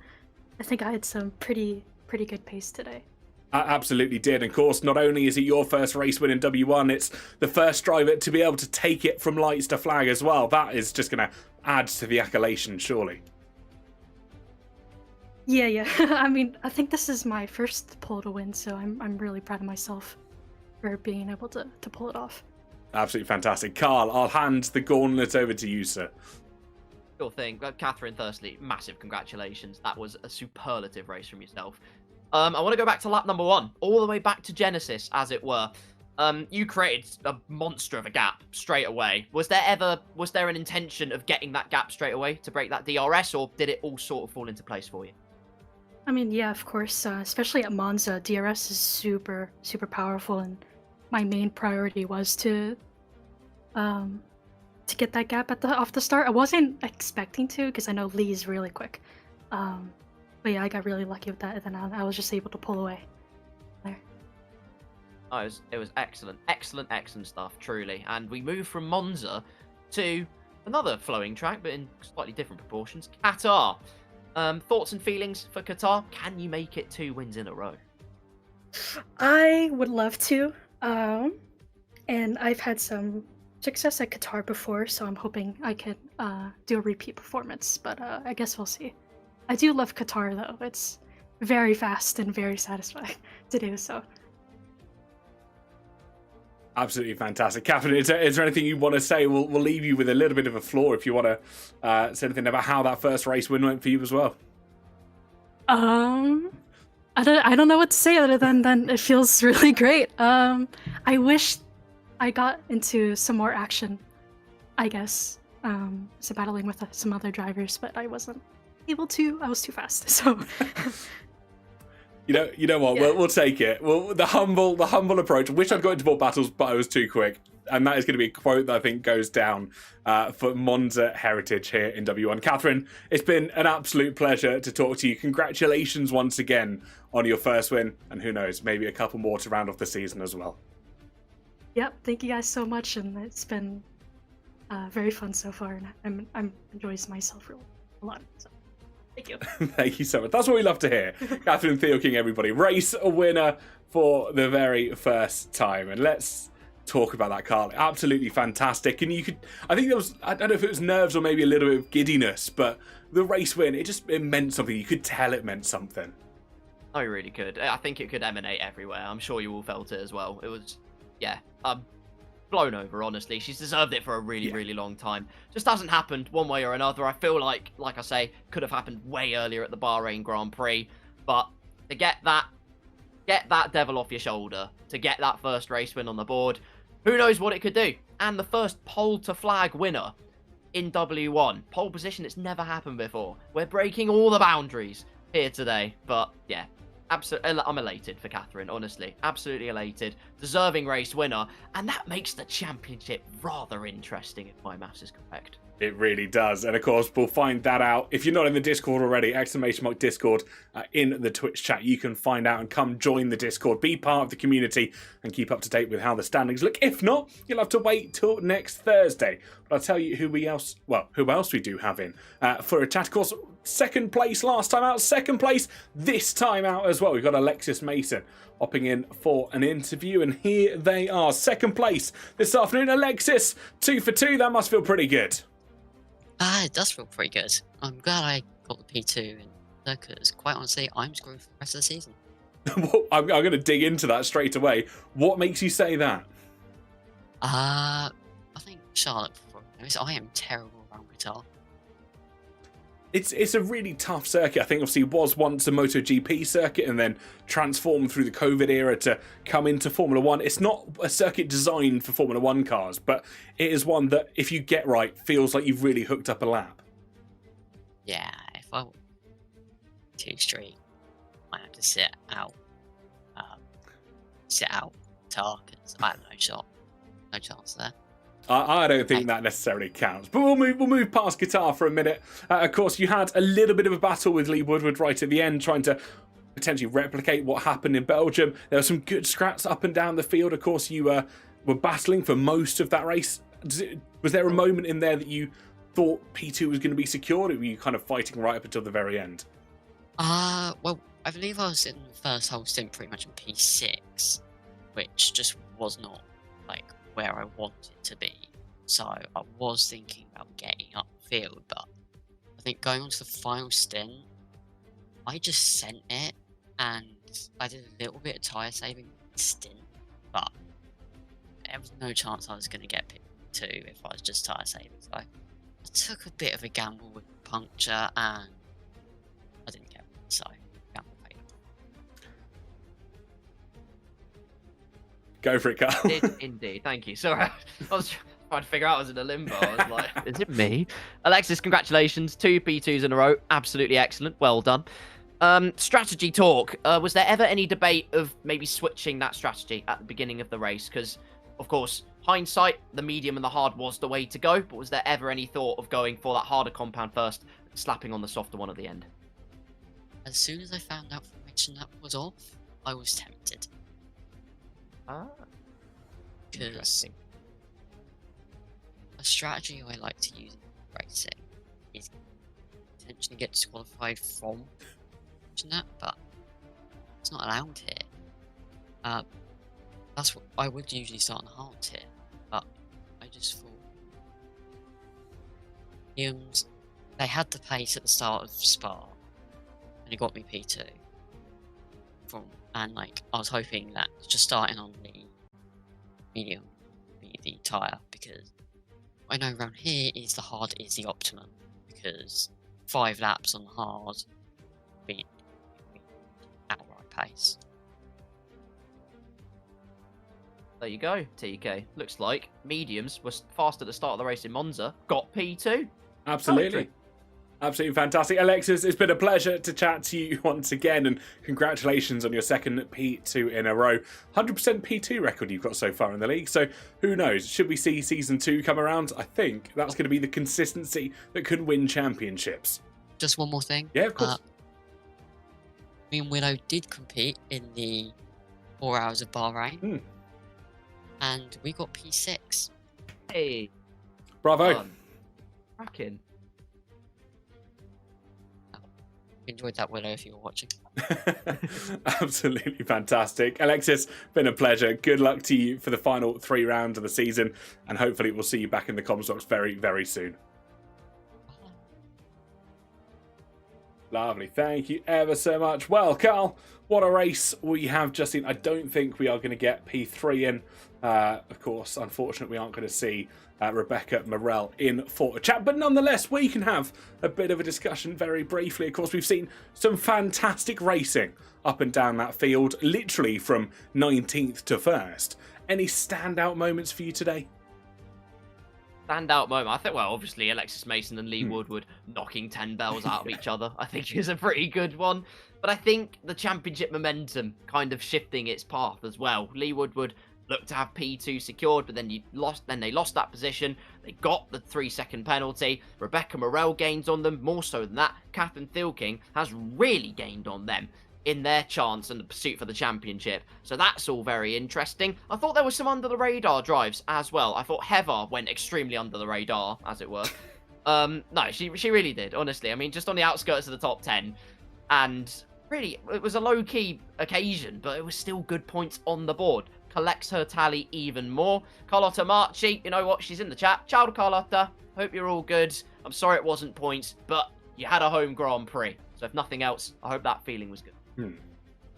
think I had some pretty good pace today. Absolutely did. And of course, not only is it your first race win in W1, it's the first driver to be able to take it from lights to flag as well. That is just going to add to the accolation, surely. Yeah. I mean, I think this is my first pole to win, so I'm really proud of myself for being able to pull it off. Absolutely fantastic. Carl, I'll hand the gauntlet over to you, sir. Sure thing. Catherine, firstly, massive congratulations. That was a superlative race from yourself. I want to go back to lap number 1, all the way back to Genesis, as it were. You created a monster of a gap straight away. Was there an intention of getting that gap straight away to break that DRS, or did it all sort of fall into place for you? I mean, yeah, of course. Especially at Monza, DRS is super powerful, and my main priority was to get that gap off the start. I wasn't expecting to, because I know Lee's really quick. But yeah, I got really lucky with that, and then I was just able to pull away there. Oh, it was excellent, excellent stuff, truly. And we move from Monza to another flowing track, but in slightly different proportions. Qatar. Thoughts and feelings for Qatar? Can you make it 2 wins in a row? I would love to. And I've had some success at Qatar before, so I'm hoping I can do a repeat performance. But I guess we'll see. I do love Qatar though. It's very fast and very satisfying to do so. Absolutely fantastic. Catherine, is there anything you want to say? We'll leave you with a little bit of a floor if you want to say anything about how that first race win went for you as well. I don't know what to say other than it feels really great. I wish I got into some more action, I guess. So battling with some other drivers, but I wasn't able to. I was too fast, so... You know what? Yeah. We'll take it. Well, the humble approach. I wish I'd got into more battles, but I was too quick. And that is going to be a quote that I think goes down for Monza heritage here in W1. Catherine, it's been an absolute pleasure to talk to you. Congratulations once again on your first win, and who knows, maybe a couple more to round off the season as well. Yep, thank you guys so much, and it's been very fun so far, and I'm enjoying myself really a lot. So. Thank you. Thank you so much. That's what we love to hear. Catherine Theo-King, everybody. Race a winner for the very first time. And let's talk about that car. Absolutely fantastic. And I think there was, I don't know if it was nerves or maybe a little bit of giddiness, but the race win, it meant something. You could tell it meant something. I really could. I think it could emanate everywhere. I'm sure you all felt it as well. It was, yeah, blown over, honestly. She's deserved it for a really long time. Just hasn't happened one way or another. I feel like I say, could have happened way earlier at the Bahrain Grand Prix. But to get that devil off your shoulder, to get that first race win on the board, who knows what it could do. And the first pole to flag winner in W1. Pole position, it's never happened before. We're breaking all the boundaries here today. But yeah, absolutely, I'm elated for Catherine, honestly. Absolutely elated. Deserving race winner. And that makes the championship rather interesting, if my maths is correct. It really does. And of course, we'll find that out. If you're not in the Discord already, !Discord in the Twitch chat. You can find out and come join the Discord. Be part of the community and keep up to date with how the standings look. If not, you'll have to wait till next Thursday. But I'll tell you who else we do have in for a chat. Of course, second place last time out. Second place this time out as well. We've got Alexis Mason hopping in for an interview. And here they are. Second place this afternoon. Alexis, 2 for 2. That must feel pretty good. It does feel pretty good. I'm glad I got the P2 in because, quite honestly, I'm screwed for the rest of the season. I'm going to dig into that straight away. What makes you say that? I think Charlotte, before I am terrible around guitar. It's a really tough circuit. I think obviously it was once a MotoGP circuit and then transformed through the COVID era to come into Formula One. It's not a circuit designed for Formula One cars, but it is one that, if you get right, feels like you've really hooked up a lap. Yeah, if I were 2 straight, I might have to sit out guitar because I have no shot, no chance there. I don't think that necessarily counts, but we'll move past guitar for a minute. Of course, you had a little bit of a battle with Lee Woodward right at the end, trying to potentially replicate what happened in Belgium. There were some good scraps up and down the field. Of course, you were battling for most of that race. Was there a moment in there that you thought P2 was going to be secured, or were you kind of fighting right up until the very end? Well, I believe I was in the first whole stint pretty much in P6, which just was not like where I wanted to be. So I was thinking about getting upfield, but I think going on to the final stint, I just sent it and I did a little bit of tyre saving stint, but there was no chance I was going to get P2 if I was just tyre saving. So I took a bit of a gamble with the puncture and I didn't get one, so gamble paid off. Go for it, Carl. Indeed, thank you. Sorry, I was trying to figure out I was in a limbo. I was like, is it me? Alexis, congratulations. 2 P2s in a row. Absolutely excellent. Well done. Strategy talk. Was there ever any debate of maybe switching that strategy at the beginning of the race? Because, of course, hindsight, the medium and the hard was the way to go. But was there ever any thought of going for that harder compound first, slapping on the softer one at the end? As soon as I found out formation that was off, I was tempted. Ah, Because interesting. a strategy I like to use in racing is potentially get disqualified from that, but it's not allowed here. That's what I would usually start on the hard tier, but I just thought Williams, they had the pace at the start of Spa, and it got me P2. And like I was hoping that just starting on the medium would be the tyre, because I know around here is the hard is the optimum, because 5 laps on the hard be outright pace. There you go, TK. Looks like mediums was fast at the start of the race in Monza. Got P2. Absolutely. Absolutely fantastic. Alexis, it's been a pleasure to chat to you once again, and congratulations on your second P2 in a row. 100% P2 record you've got so far in the league, so who knows? Should we see Season 2 come around? I think that's going to be the consistency that can win championships. Just one more thing. Yeah, of course. Me and Willow did compete in the 4 hours of Bahrain, and we got P6. Hey. Bravo. Cracking. Enjoyed that, Willow, if you were watching. Absolutely fantastic. Alexis, been a pleasure. Good luck to you for the final 3 rounds of the season, and hopefully we'll see you back in the comms box very, very soon. Lovely. Thank you ever so much. Well, Carl, what a race we have just seen. I don't think we are going to get P3 in. Of course, unfortunately, we aren't going to see Rebecca Morel in for a chat. But nonetheless, we can have a bit of a discussion very briefly. Of course, we've seen some fantastic racing up and down that field, literally from 19th to 1st. Any standout moments for you today? Standout moment. I think, well, obviously, Alexis Mason and Lee Woodward knocking 10 bells out of each other, I think is a pretty good one. But I think the championship momentum kind of shifting its path as well. Lee Woodward looked to have P2 secured, but then they lost that position. They got the 3-second penalty. Rebecca Morel gains on them. More so than that, Catherine Thielking has really gained on them in their chance and the pursuit for the championship. So that's all very interesting. I thought there was some under the radar drives as well. I thought Heather went extremely under the radar, as it were. No, she really did, honestly. I mean, just on the outskirts of the top 10. And really, it was a low-key occasion, but it was still good points on the board. Collects her tally even more. Carlotta Marchi, you know what? She's in the chat. Ciao, Carlotta. Hope you're all good. I'm sorry it wasn't points, but you had a home Grand Prix. So if nothing else, I hope that feeling was good.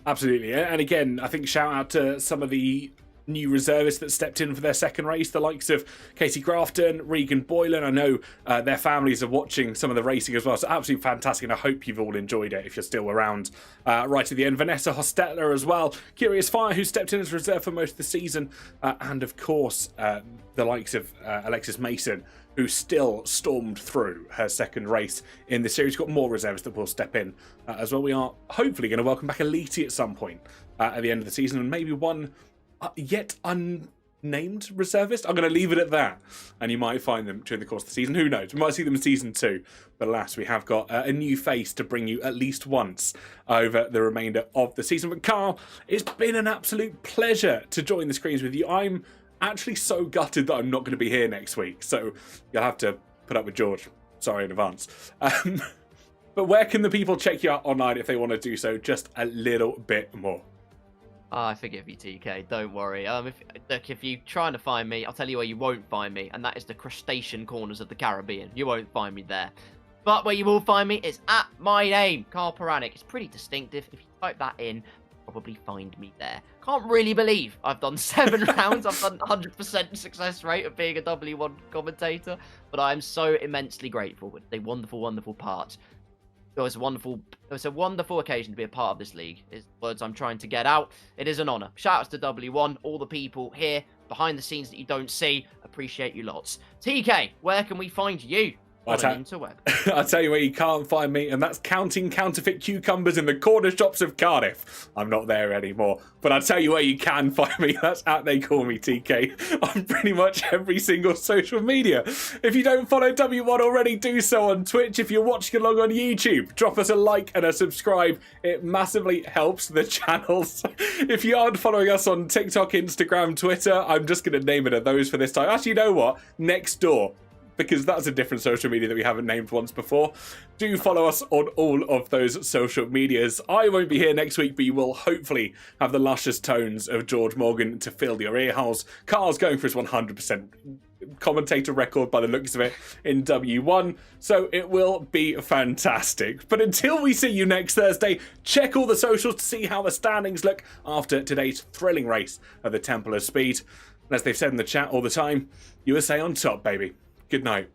Absolutely. And again, I think shout out to some of the new reservists that stepped in for their second race, the likes of Katie Grafton, Regan Boylan. I know their families are watching some of the racing as well, so absolutely fantastic, and I hope you've all enjoyed it if you're still around right at the end. Vanessa Hostetler as well, Curious Fire, who stepped in as reserve for most of the season, and of course the likes of Alexis Mason, who still stormed through her second race in the series. Got more reserves that will step in as well. We are hopefully going to welcome back Elite at some point at the end of the season, and maybe one yet unnamed reservist. I'm going to leave it at that, and you might find them during the course of the season. Who knows? We might see them in season 2. But alas, we have got a new face to bring you at least once over the remainder of the season. But Carl, it's been an absolute pleasure to join the screens with you. I'm actually so gutted that I'm not going to be here next week, so you'll have to put up with George. Sorry in advance. But where can the people check you out online if they want to do just a little bit more? I forgive you, TK. Don't worry. If you're trying to find me, I'll tell you where you won't find me, and that is the crustacean corners of the Caribbean. You won't find me there. But where you will find me is at my name, Carl Poranic. It's pretty distinctive. If you type that in, probably find me there. Can't really believe I've done 7 rounds. I've done 100% success rate of being a W1 commentator, but I'm so immensely grateful. It's a wonderful, wonderful part. It was a wonderful occasion to be a part of this league. Is words I'm trying to get out. It is an honour. Shout outs to W1, all the people here behind the scenes that you don't see. Appreciate you lots. TK, where can we find you? I on an interweb. I'll tell you where you can't find me, and that's counting counterfeit cucumbers in the corner shops of Cardiff. I'm not there anymore, but I'll tell you where you can find me. That's at They Call Me TK on pretty much every single social media. If you don't follow W1 already, do so on Twitch. If you're watching along on YouTube, drop us a like and a subscribe. It massively helps the channels. If you aren't following us on TikTok, Instagram, Twitter, I'm just going to name it at those for this time. Actually, you know what? Next door, because that's a different social media that we haven't named once before. Do follow us on all of those social medias. I won't be here next week, but you will hopefully have the luscious tones of George Morgan to fill your ear holes. Carl's going for his 100% commentator record by the looks of it in W1, so it will be fantastic. But until we see you next Thursday, check all the socials to see how the standings look after today's thrilling race at the Temple of Speed. And as they've said in the chat all the time, USA on top, baby. Good night.